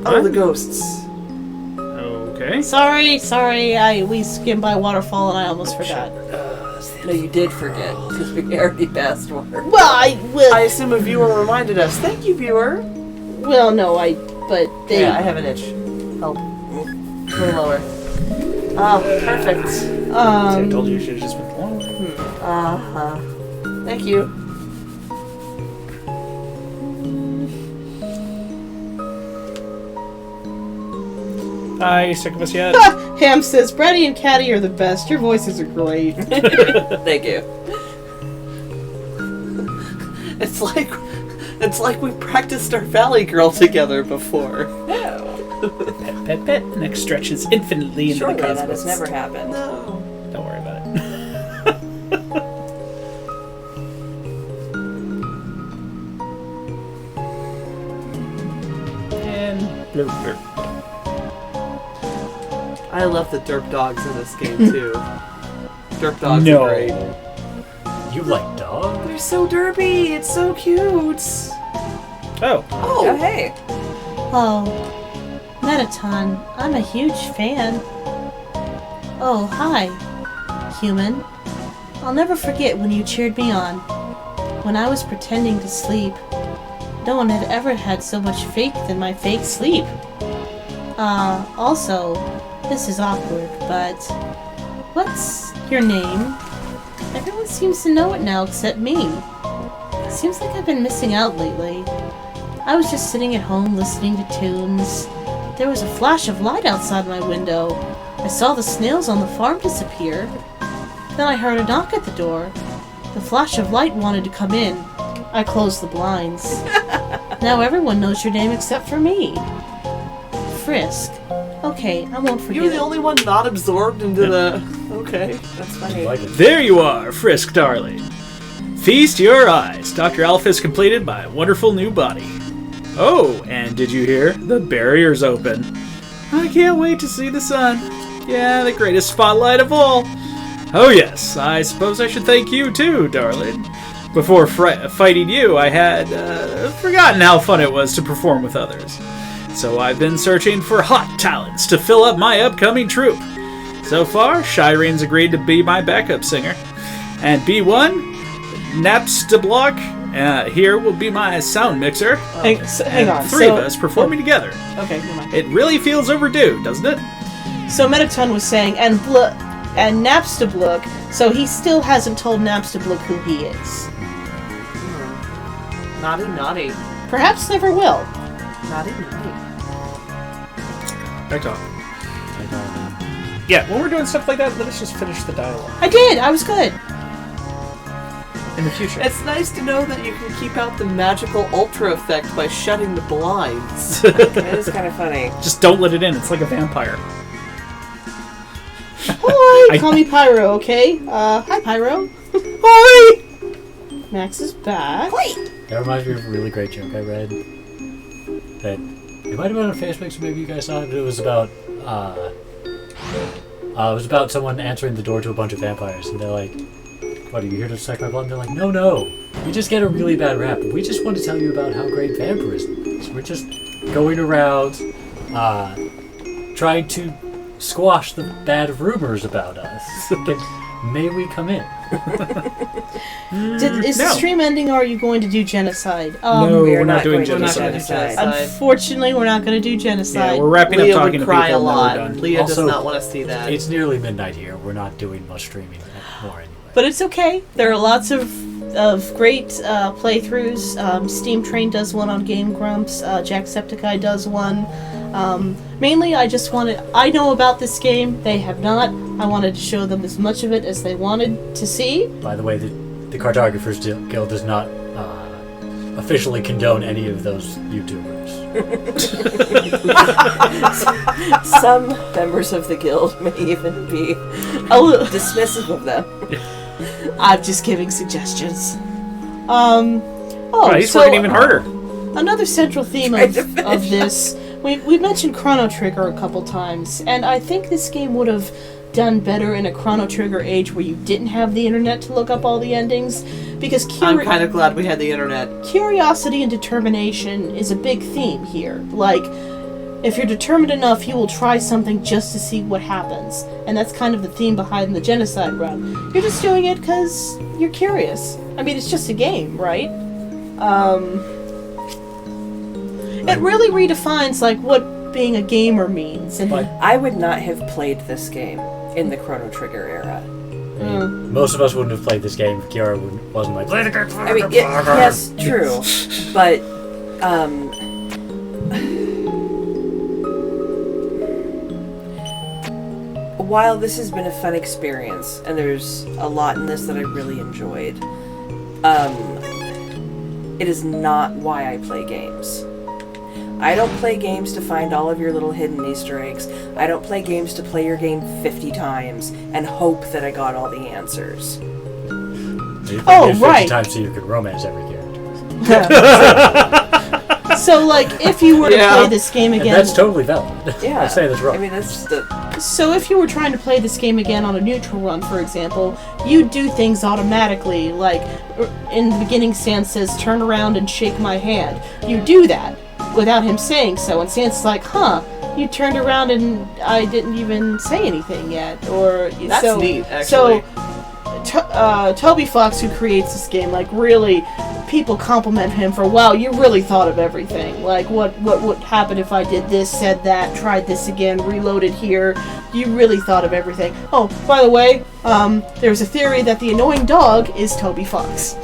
Oh, the ghosts. Okay. Sorry. We skimmed by Waterfall and I almost forgot. No, you did forget, because we already passed one. Well, I assume a viewer reminded us. Thank you, viewer. but they... Yeah, I have an itch. Help. A little lower. Oh, perfect. See, I told you should have just went long. Uh-huh. Thank you. Hi, sick of us yet? Ham says, Braddy and Caddy are the best. Your voices are great. Thank you. It's like we practiced our Valley Girl together before. Pet, pet, pet. Next stretches infinitely into Surely the that cosmos. has never happened. No. Don't worry about it. And blurp, blurp. I love the derp dogs in this game too. Derp dogs No. are great. You like dogs? They're so derpy. It's so cute. Oh. Oh, hey. Oh, Metaton, I'm a huge fan. Oh, hi, human. I'll never forget when you cheered me on. when I was pretending to sleep, no one had ever had so much faith in my fake sleep. Also, this is awkward, but what's your name? Everyone seems to know it now except me. Seems like I've been missing out lately. I was just sitting at home listening to tunes. There was a flash of light outside my window. I saw the snails on the farm disappear. Then I heard a knock at the door. The flash of light wanted to come in. I closed the blinds. Now everyone knows your name except for me. Frisk. Okay, I won't forget You're the it. only one not absorbed into the... Okay, that's funny. Like it. There you are, Frisk darling. Feast your eyes. Dr. Alpha has completed my wonderful new body. Oh, and did you hear? The barrier's open. I can't wait to see the sun. Yeah, the greatest spotlight of all. Oh yes, I suppose I should thank you too, darling. Before fighting you, I had forgotten how fun it was to perform with others. So I've been searching for hot talents to fill up my upcoming troupe. So far, Shirene's agreed to be my backup singer. And B1, Napstablock, here will be my sound mixer. Hang And on. three of us performing together. Okay, never mind. It really feels overdue, doesn't it? So Metaton was saying, and Napstablook, so he still hasn't told Napstablook who he is. Naughty, naughty. Perhaps never will. Naughty, naughty. Back off. I don't Yeah, when we're doing stuff like that, let us just finish the dialogue. I did. I was good. In the future. It's nice to know that you can keep out the magical ultra effect by shutting the blinds. It is kind of funny. Just don't let it in. It's like a vampire. Hi, call me Pyro, okay? Hi, Pyro. Hi! Max is back. That reminds me of a really great joke I read. That it might have been on Facebook, so maybe you guys saw it. But it was about someone answering the door to a bunch of vampires, and they're like, "What, are you here to suck my blood?" And they're like, "No. We just get a really bad rap. But we just want to tell you about how great vampirism is. We're just going around, trying to squash the bad rumors about us. May we come in?" Is the stream ending, or are you going to do genocide? No, we are we're not not doing going to genocide. genocide. Unfortunately, we're not going to do genocide. Yeah, we're wrapping Leah up talking would to cry people a and then we're lot. done. Leah does Also, not want to see that. It's nearly midnight here. We're not doing much streaming anymore anyway. But it's okay. There are lots of great playthroughs. Steam Train does one on Game Grumps. Jacksepticeye does one. Mainly, I know about this game. They have not. I wanted to show them as much of it as they wanted to see. By the way, the Cartographers Guild does not officially condone any of those YouTubers. Some members of the guild may even be dismissive of them. I'm just giving suggestions. He's working even harder. Another central theme of this, we mentioned Chrono Trigger a couple times, and I think this game would have done better in a Chrono Trigger age where you didn't have the internet to look up all the endings, because I'm kind of glad we had the internet. curiosity and determination is a big theme here. Like, if you're determined enough, you will try something just to see what happens. And that's kind of the theme behind the genocide run. You're just doing it because you're curious. I mean, it's just a game, right? It really redefines, like, what being a gamer means. And I would not have played this game in the Chrono Trigger era. Most of us wouldn't have played this game if Kiara wasn't like, "Play the game." I mean, yes, true, but while this has been a fun experience, and there's a lot in this that I really enjoyed, it is not why I play games. I don't play games to find all of your little hidden Easter eggs. I don't play games to play your game 50 times and hope that I got all the answers. You Oh, played it 50 right. times so you could romance every character. so, like, if you were to play this game And again... that's totally valid. Yeah. I'm saying that's wrong. I mean, that's just a... So if you were trying to play this game again on a neutral run, for example, you'd do things automatically, like, in the beginning Sans says, "Turn around and shake my hand." You do that without him saying so, and Sans is like, "Huh, you turned around and I didn't even say anything yet," or... That's neat, actually. So, Toby Fox, who creates this game, like, really, people compliment him for, wow, you really thought of everything. Like, what would happen if I did this, said that, tried this again, reloaded here. You really thought of everything. Oh, by the way, there's a theory that the annoying dog is Toby Fox.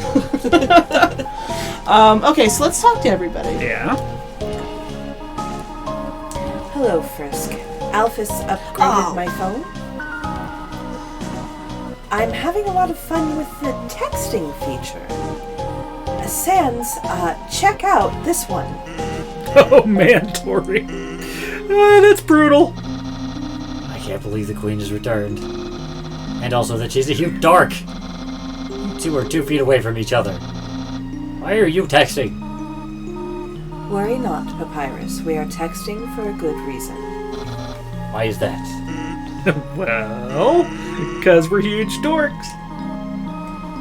Okay, so let's talk to everybody. Yeah? Hello, Frisk. Alphys upgraded my phone. I'm having a lot of fun with the texting feature. Sans, check out this one. Oh man, Tori. That's brutal. I can't believe the queen has returned. And also that she's a huge dark. You two are 2 feet away from each other. Why are you texting? Worry not, Papyrus. We are texting for a good reason. Why is that? Well, because we're huge dorks.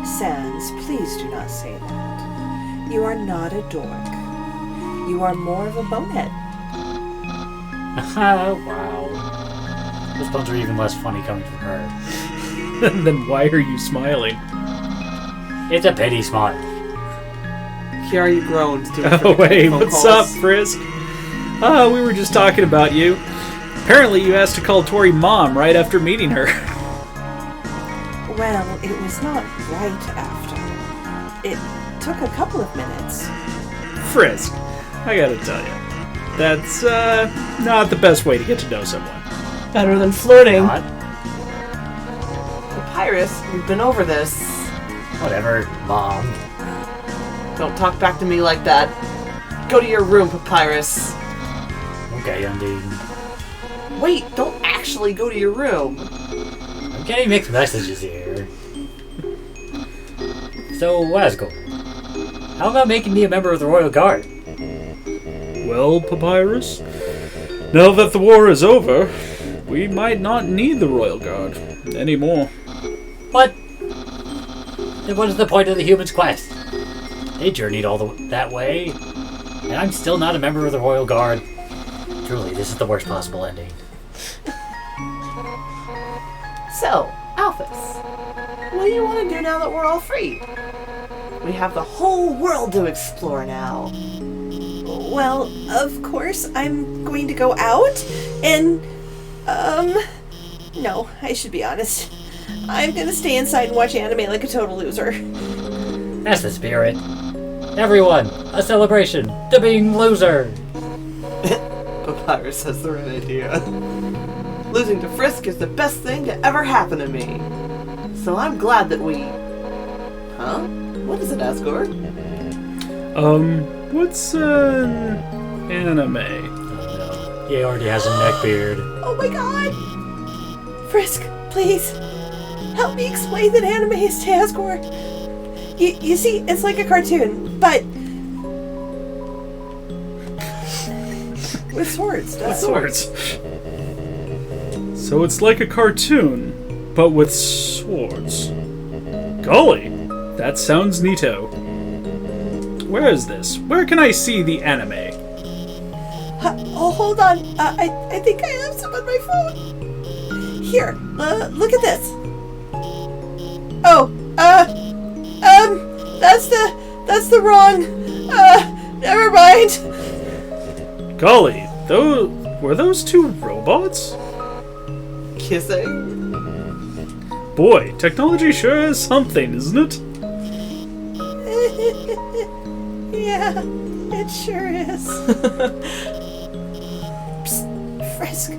Sans, please do not say that. You are not a dork. You are more of a bonehead. Wow. Those puns are even less funny coming from her. Then why are you smiling? It's a pity smile. Kiara groaned. Oh, hey, what's up, Frisk? We were just talking about you. Apparently you asked to call Tori Mom right after meeting her. Well, it was not right after. It took a couple of minutes. Frisk, I gotta tell you, that's, not the best way to get to know someone. Better than flirting. Not. Papyrus, we've been over this. Whatever, Mom. Don't talk back to me like that. Go to your room, Papyrus. Okay, Undine. Wait, don't actually go to your room. I'm getting mixed messages here. So, Asgore, how about making me a member of the Royal Guard? Well, Papyrus, now that the war is over, we might not need the Royal Guard anymore. What? Then what is the point of the humans' quest? They journeyed all that way, and I'm still not a member of the Royal Guard. Truly, this is the worst possible ending. So, Alphys, what do you want to do now that we're all free? We have the whole world to explore now. Well, of course, I'm going to go out and, no, I should be honest. I'm gonna stay inside and watch anime like a total loser. That's the spirit. Everyone, a celebration to being loser. Papyrus has the right idea. Losing to Frisk is the best thing to ever happen to me. So I'm glad that we... Huh? What is it, Asgore? What's an anime? Oh no, he already has a neckbeard. Oh my god! Frisk, please, help me explain that anime is to Asgore. You see, it's like a cartoon, but with swords. With swords. So it's like a cartoon, but with swords. Golly, that sounds neato. Where is this? Where can I see the anime? Oh, hold on. I think I have some on my phone. Here, look at this. Oh, that's the wrong. Never mind. Golly, were those two robots? Kissing? Boy, technology sure is something, isn't it? Yeah, it sure is. Psst, Frisk.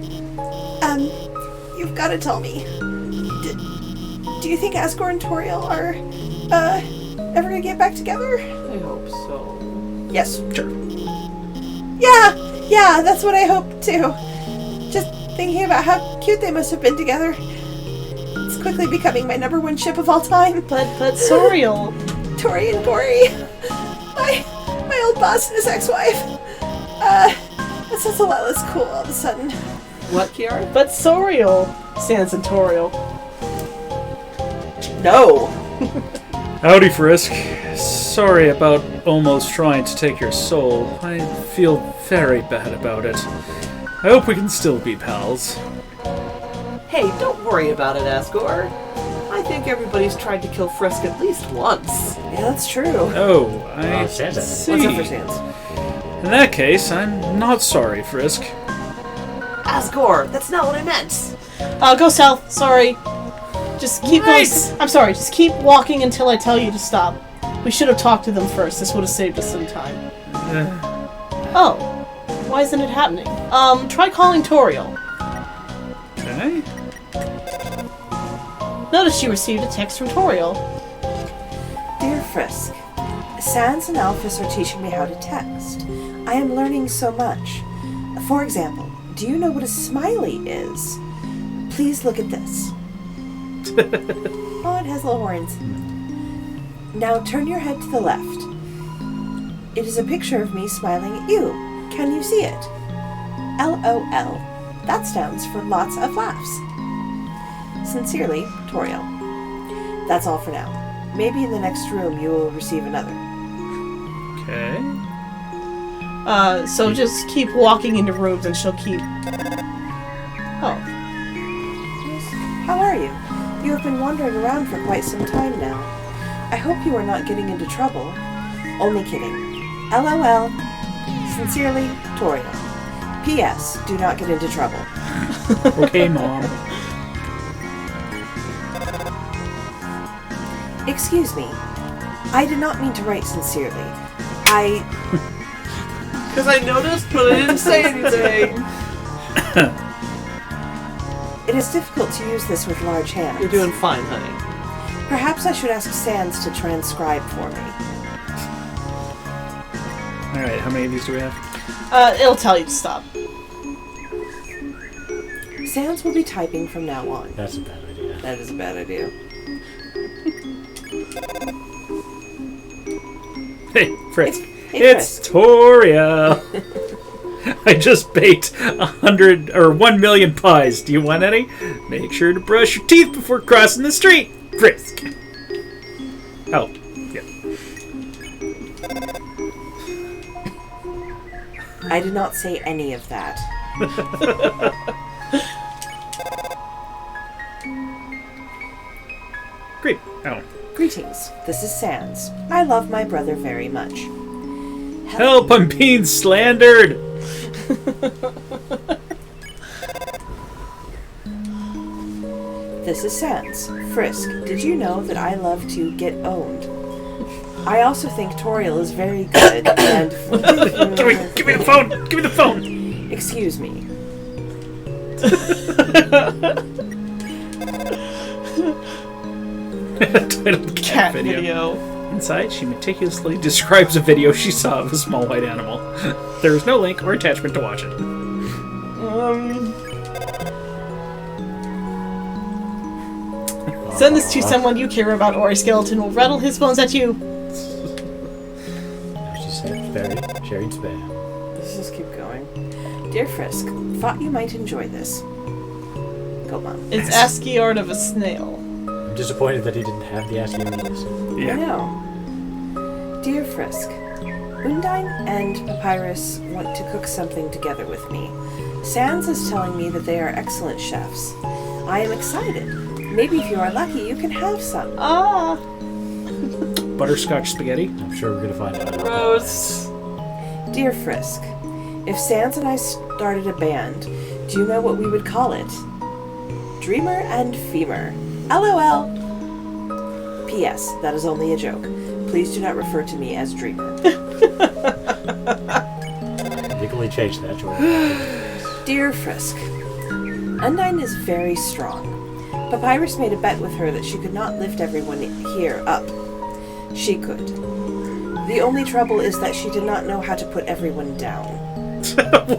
You've got to tell me. Do you think Asgore and Toriel are, ever gonna get back together? I hope so. Yes. Sure. Yeah, that's what I hope too. Just thinking about how cute they must have been together. It's quickly becoming my #1 ship of all time. But Soriel. Tori and Gory. My old boss and his ex-wife. That sounds a lot less cool all of a sudden. What, Kiara? But Soriel. Sans and Toriel. No! Howdy, Frisk. Sorry about almost trying to take your soul. I feel very bad about it. I hope we can still be pals. Hey, don't worry about it, Asgore. I think everybody's tried to kill Frisk at least once. Yeah, that's true. Oh, I Santa. see. What's up for Sans? In that case, I'm not sorry, Frisk. Asgore, that's not what I meant. Go south. Sorry. Just keep going. I'm sorry. Just keep walking until I tell you to stop. We should have talked to them first. This would have saved us some time. Oh. Why isn't it happening? Try calling Toriel. Okay. Notice you received a text from Toriel. Dear Frisk, Sans and Alphys are teaching me how to text. I am learning so much. For example, do you know what a smiley is? Please look at this. Oh, it has little horns. Now turn your head to the left. It is a picture of me smiling at you. Can you see it? LOL. That stands for lots of laughs. Sincerely, Toriel. That's all for now. Maybe in the next room you will receive another. Okay. So just keep walking into rooms and she'll keep... Oh. How are you? You have been wandering around for quite some time now. I hope you are not getting into trouble. Only kidding. LOL. Sincerely, Toriel. P.S. Do not get into trouble. Okay, Mom. Excuse me. I did not mean to write sincerely. Because I noticed, but I didn't say anything. It is difficult to use this with large hands. You're doing fine, honey. Perhaps I should ask Sans to transcribe for me. Alright, how many of these do we have? It'll tell you to stop. Sans will be typing from now on. That's a bad idea. That is a bad idea. Hey, Frisk. Hey, It's Toriel. I just baked 100 or 1 million pies. Do you want any? Make sure to brush your teeth before crossing the street. Frisk. Oh, yeah. I did not say any of that. Great. Oh. Greetings. This is Sans. I love my brother very much. Help, I'm being slandered. This is Sans. Frisk, did you know that I love to get owned? I also think Toriel is very good and... Give me the phone. Give me the phone. Excuse me. Titled Cat video. Inside, she meticulously describes a video she saw of a small white animal. There is no link or attachment to watch it. Send this to someone you care about, or a skeleton will rattle his bones at you. She said, sharing spam. Let's just keep going. Dear Frisk, thought you might enjoy this. Go on. It's ASCII art of a snail. I'm disappointed that he didn't have the ASCII images. I Yeah. know. Dear Frisk, Undine and Papyrus want to cook something together with me. Sans is telling me that they are excellent chefs. I am excited. Maybe if you are lucky, you can have some. Ah! Butterscotch spaghetti. I'm sure we're gonna find out. Gross. Dear Frisk, if Sans and I started a band, do you know what we would call it? Dreamer and Femur. LOL. P.S. That is only a joke. Please do not refer to me as Dreamer. Legally change that, Jordan. Dear Frisk, Undine is very strong. Papyrus made a bet with her that she could not lift everyone here up. She could. The only trouble is that she did not know how to put everyone down.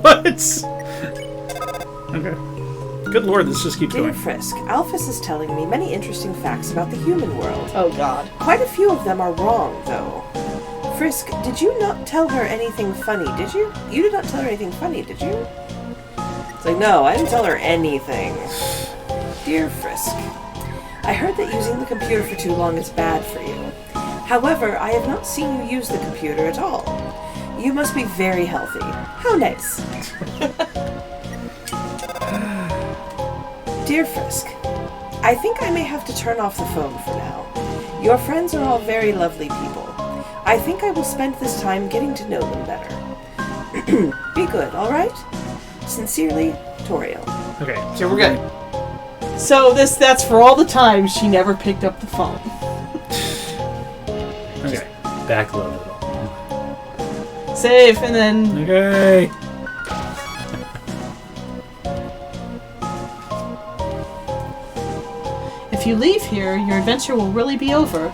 What? Okay. Good lord, this just keeps Dear going. Frisk, Alphys is telling me many interesting facts about the human world. Oh god. Quite a few of them are wrong, though. Frisk, did you not tell her anything funny, did you? You did not tell her anything funny, did you? It's like, no, I didn't tell her anything. Dear Frisk, I heard that using the computer for too long is bad for you. However, I have not seen you use the computer at all. You must be very healthy. How nice. Dear Frisk, I think I may have to turn off the phone for now. Your friends are all very lovely people. I think I will spend this time getting to know them better. Be good, alright? Sincerely, Toriel. Okay, So we're good. So that's for all the times she never picked up the phone. Okay. Backload it all. Save, and then... Okay. If you leave here, your adventure will really be over.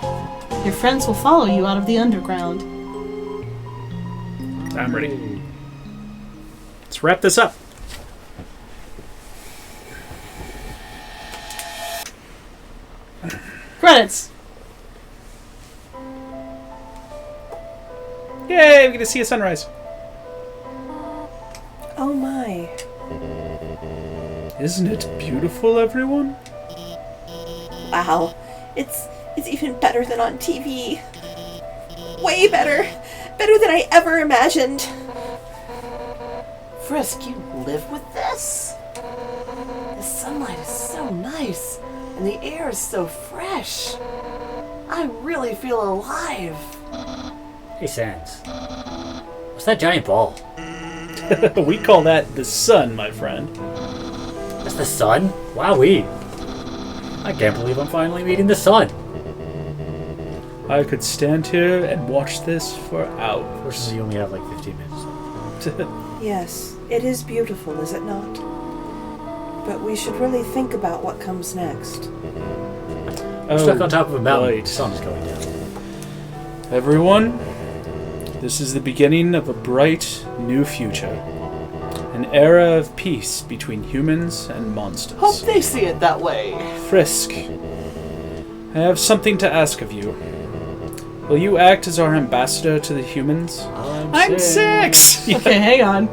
Your friends will follow you out of the underground. I'm ready. Let's wrap this up. Credits! Yay, we get to see a sunrise. Oh my. Isn't it beautiful, everyone? Wow. It's even better than on TV. Way better. Better than I ever imagined. Frisk, you live with this? The sunlight is so nice, and the air is so fresh. I really feel alive. Hey, Sans. What's that giant ball? We call that the sun, my friend. That's the sun? Wowee. I can't believe I'm finally meeting the sun. I could stand here and watch this for hours. Fortunately, you only have like 15 minutes left. Yes, it is beautiful, is it not? But we should really think about what comes next. I'm stuck on top of a mountain. Right. The sun's going down. Everyone, this is the beginning of a bright new future. An era of peace between humans and monsters. Hope they see it that way. Frisk, I have something to ask of you. Will you act as our ambassador to the humans? I'm six! Okay, hang on.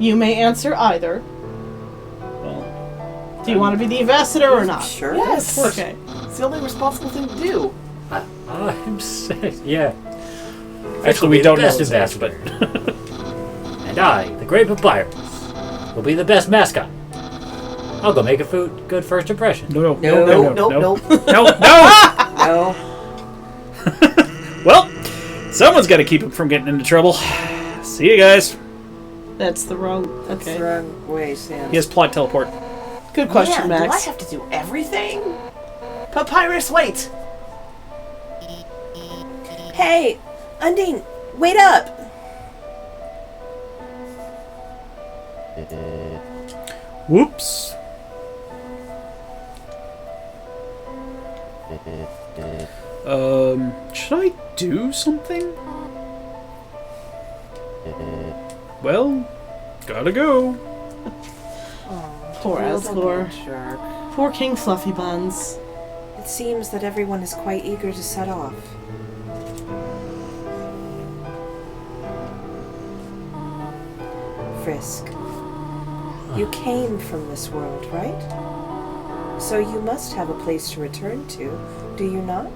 You may answer either. Well, Do you want to be the ambassador or not? Sure. Yes. Okay. It's the only responsible thing to do. I'm sick. Yeah. actually, we don't know best his name, ambassador. And I, the Great Papyrus, will be the best mascot. I'll go make a good first impression. No. Nope. No. No. Well, someone's got to keep him from getting into trouble. See you guys. That's the wrong... That's Okay. the wrong way, Sam. He has plot teleport. Good question, Man, do I Max. have to do everything? Papyrus, wait! Hey, Undine, wait up! Whoops. Should I do something? Well, gotta go. Poor Asgore. Shark. Poor King Fluffy Buns. It seems that everyone is quite eager to set off. Frisk, you came from this world, right? So you must have a place to return to, do you not?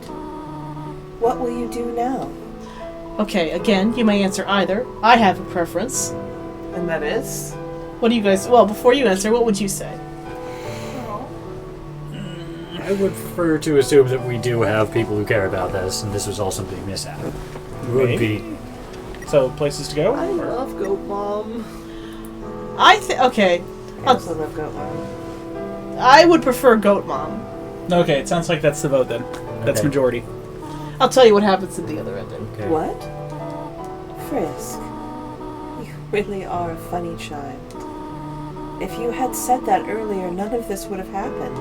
What will you do now? Okay, again, you may answer either. I have a preference. And that is? What do you guys... Well, before you answer, what would you say? I would prefer to assume that we do have people who care about this, and this was all something mishap. It would be. So, places to go? I love Goat Mom. Okay, I also love Goat Mom. I would prefer Goat Mom. Okay, it sounds like that's the vote then. That's Okay. majority. I'll tell you what happens at the other ending. Okay. What? Frisk, you really are a funny child. If you had said that earlier, none of this would have happened.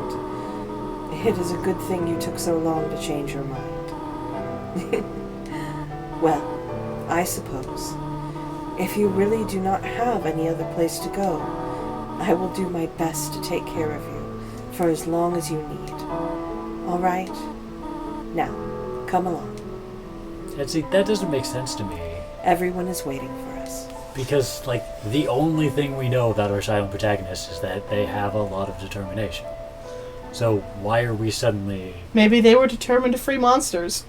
It is a good thing you took so long to change your mind. Well, I suppose, if you really do not have any other place to go, I will do my best to take care of you for as long as you need. All right? Now, come along. And see, that doesn't make sense to me. Everyone is waiting for us. Because, like, the only thing we know about our silent protagonists is that they have a lot of determination. So why are we suddenly... Maybe they were determined to free monsters.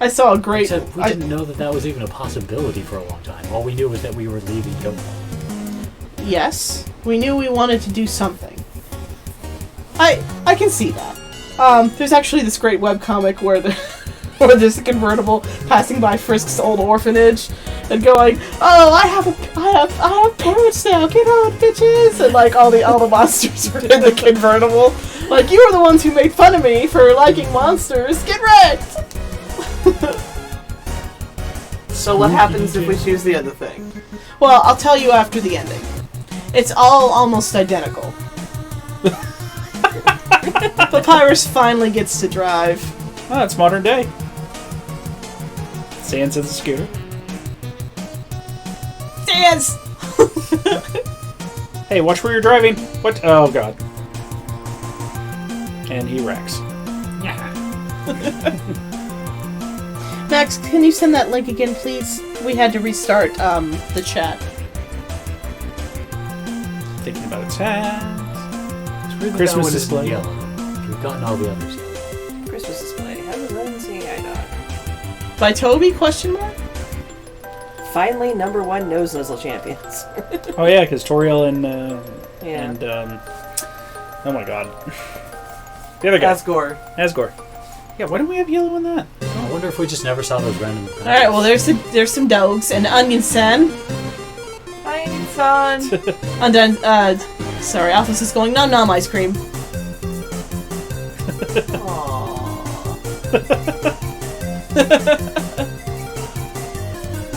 I saw a great... Except we didn't know that that was even a possibility for a long time. All we knew was that we were leaving Goatmon. Yes, we knew we wanted to do something. I can see that. There's actually this great webcomic where where there's a convertible passing by Frisk's old orphanage and going, "Oh, I have parents now. Get on, bitches!" And like all the monsters are in the convertible. Like, you were the ones who made fun of me for liking monsters. Get wrecked. So what happens if we choose the other thing? Well, I'll tell you after the ending. It's all almost identical. Papyrus finally gets to drive. Oh, it's modern day. Sans is a scooter. Dance! Hey, watch where you're driving. What? Oh, God. And he wrecks. Max, can you send that link again, please? We had to restart the chat. Thinking about its hat. It's weird that Christmas that one isn't display. yellow. We've gotten all the others. Christmas display. How does that see I not? By Toby, question mark? Finally, number one nose nuzzle champions. Oh, yeah, because Toriel and, Yeah. oh my God. The other guy. Asgore. Yeah, why don't we have yellow in that? I wonder if we just never saw those random. Alright, well, there's some dogs and Onion-san. Hi, son. And then, sorry, Alphys is going, nom ice cream.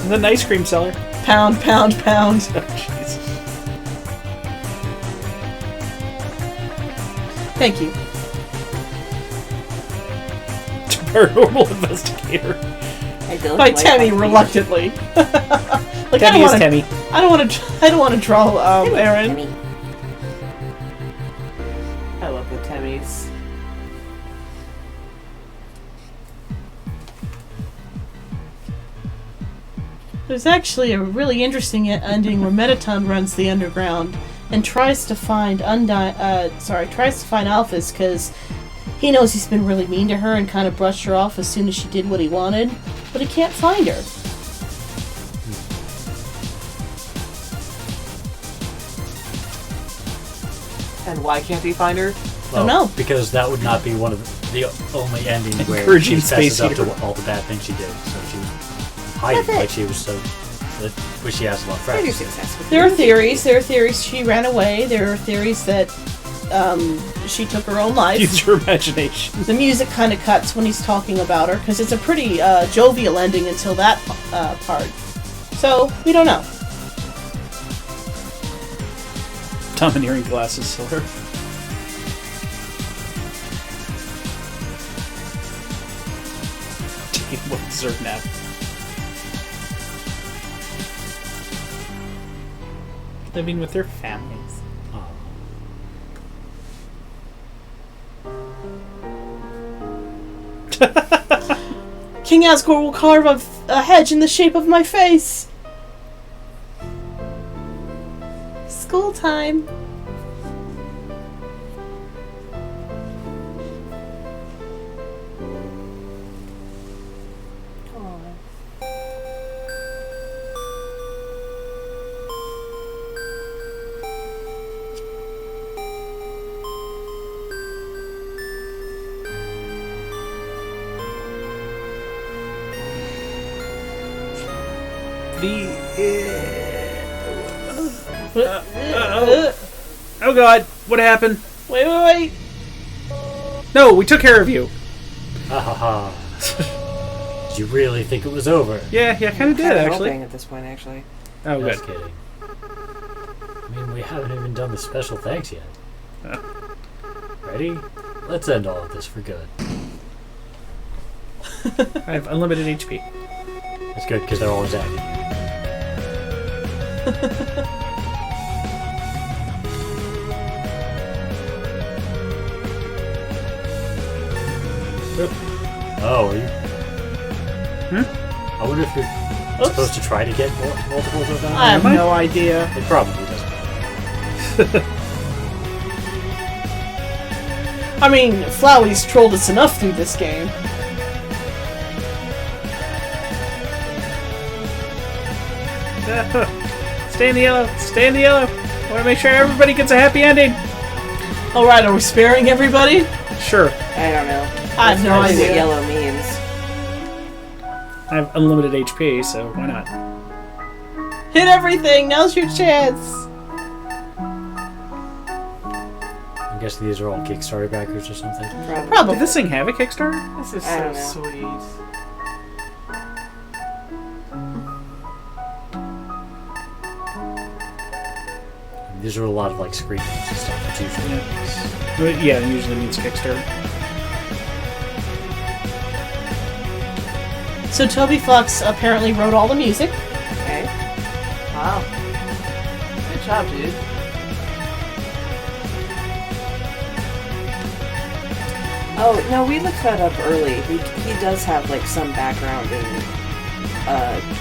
And the ice cream seller. Pound. Oh, jeez. Thank you. Paranormal investigator. I don't By like Temmie, that reluctantly. Like, Temmie is Temmie. I don't want to draw Aaron. Temmie. I love the Temmies. There's actually a really interesting ending where Mettaton runs the underground and tries to find Alphys because he knows he's been really mean to her and kind of brushed her off as soon as she did what he wanted, but he can't find her. And why can't he find her? Don't know. Because that would not be one of the only endings where Encouraging she space fesses up heater. to all the bad things she did. So she was hiding like she was so. Which she has a lot of Failure friends. success with There are theories she ran away. There are theories that she took her own life. Use your imagination. The music kind of cuts when he's talking about her because it's a pretty jovial ending until that part. So, we don't know. Domineering glasses seller. Taking one dessert nap. Living with their families. Oh. King Asgore will carve a hedge in the shape of my face. School time. Oh God, what happened? Wait. No, we took care of you. Ha ha ha. Did you really think it was over? Yeah, kind of did actually. At this point, actually. Oh, good. Just kidding. I mean, we haven't even done the special thanks yet. Ready? Let's end all of this for good. I have unlimited HP. That's good, because they're always acting. Oh, are you? I wonder if you're supposed to try to get multiples of that? I have no idea. It probably doesn't. I mean, Flowey's trolled us enough through this game. Stay in the yellow. Stay in the yellow. I want to make sure everybody gets a happy ending. Alright, are we sparing everybody? Sure. I don't know. I have no Probably what idea. yellow means. I have unlimited HP, so why not? Hit everything! Now's your chance! I guess these are all Kickstarter backers or something. Probably. Did this thing have a Kickstarter? This is I so don't know. sweet. These are a lot of like screen names and stuff. That's usually But yeah, it usually means Kickstarter. So Toby Fox apparently wrote all the music. Okay. Wow. Good job, dude. Oh, no, we looked that up early. He does have, like, some background in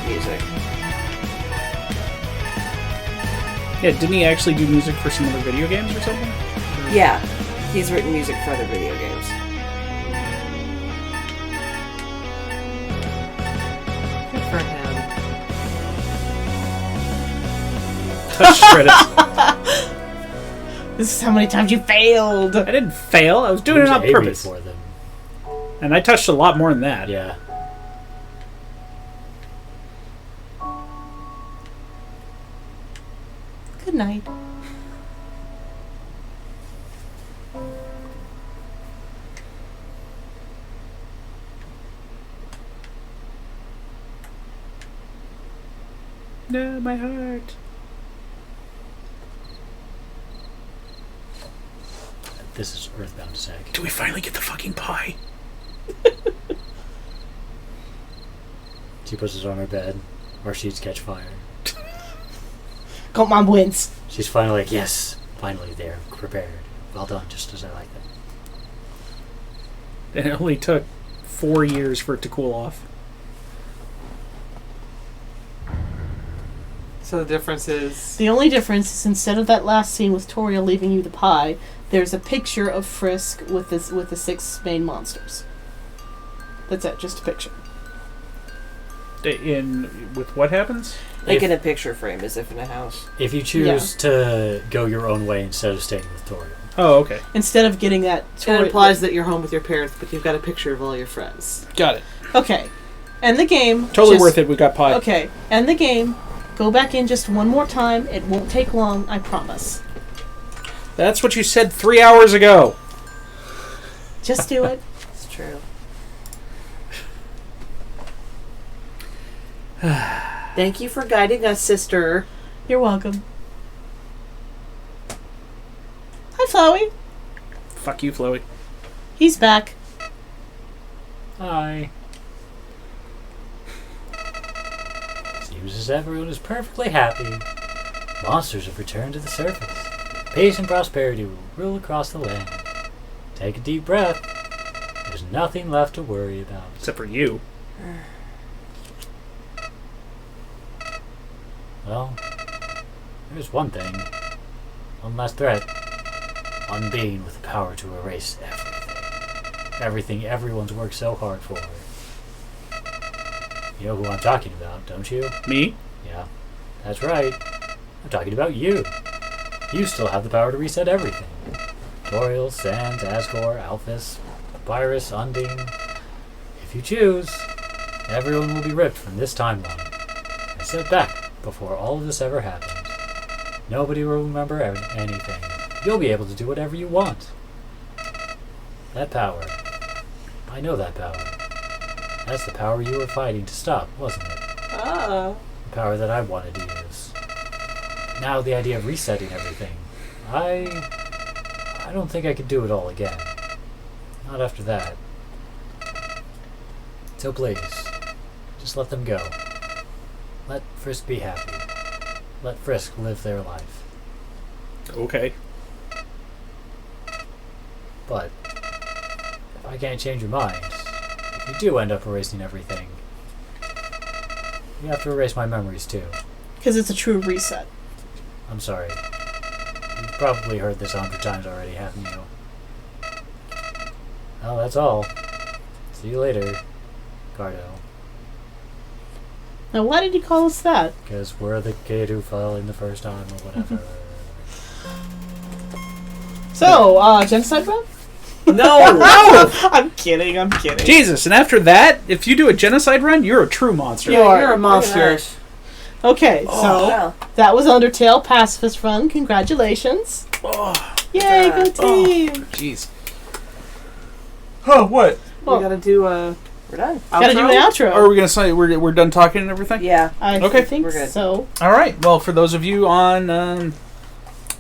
music. Yeah, didn't he actually do music for some other video games or something? Yeah, he's written music for other video games. Good for him. Touch credits. This is how many times you failed! I didn't fail. I was doing it on Who's Amy purpose. for them. And I touched a lot more than that. Yeah. Good night. No, my heart. This is Earthbound Sag. Do we finally get the fucking pie? She puts it on her bed. Our sheets catch fire. Got my wins. She's finally like, yes, finally they're prepared. Well done, just as I like that. And it only took 4 years for it to cool off. So the difference is... The only difference is instead of that last scene with Toria leaving you the pie, there's a picture of Frisk with the 6 main monsters. That's it, just a picture. With what happens? Like If- in a picture frame, as if in a house. If you choose to go your own way instead of staying with Tori. Oh, okay. Instead of getting that It implies that you're home with your parents, but you've got a picture of all your friends. Got it. Okay. End the game. Totally just- worth it. We got pie. Okay. End the game. Go back in just one more time. It won't take long, I promise. That's what you said 3 hours ago. Just do it. It's true. Thank you for guiding us, sister. You're welcome. Hi, Flowey. Fuck you, Chloe. He's back. Hi. Seems as everyone is perfectly happy. Monsters have returned to the surface. Peace and prosperity will rule across the land. Take a deep breath. There's nothing left to worry about. Except for you. Well, there's one thing. One last threat. One being with the power to erase everything. Everything everyone's worked so hard for. You know who I'm talking about, don't you? Me? Yeah, that's right. I'm talking about you. You still have the power to reset everything. Toriel, Sans, Asgore, Alphys, Pyrus, Undine. If you choose, everyone will be ripped from this timeline and set back before all of this ever happened. Nobody will remember anything. You'll be able to do whatever you want. That power. I know that power. That's the power you were fighting to stop, wasn't it? Oh. The power that I wanted to use. Now the idea of resetting everything. I don't think I could do it all again. Not after that. So please, just let them go. Let Frisk be happy. Let Frisk live their life. Okay. But if I can't change your mind, if you do end up erasing everything, you have to erase my memories too. Because it's a true reset. I'm sorry. You've probably heard this 100 times already, haven't you? Well, that's all. See you later, Gardo. Now, why did you call us that? Because we're the kid who fell in the first time or whatever. So, genocide run? No! I'm kidding. Jesus, and after that, if you do a genocide run, you're a true monster. You are. You're a monster. Okay, Oh. so Wow. that was Undertale Pacifist Run. Congratulations. Oh, Yay, go team. jeez. Oh, what? Well, We gotta do a We're done. gotta do an outro. Are we going to say we're done talking and everything? Yeah. I Okay. think We're good. so. All right. Well, for those of you on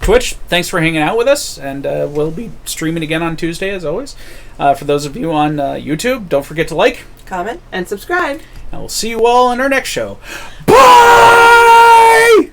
Twitch, thanks for hanging out with us, and we'll be streaming again on Tuesday, as always. For those of you on YouTube, don't forget to like, Comment. and subscribe. and we'll see you all in our next show. Bye!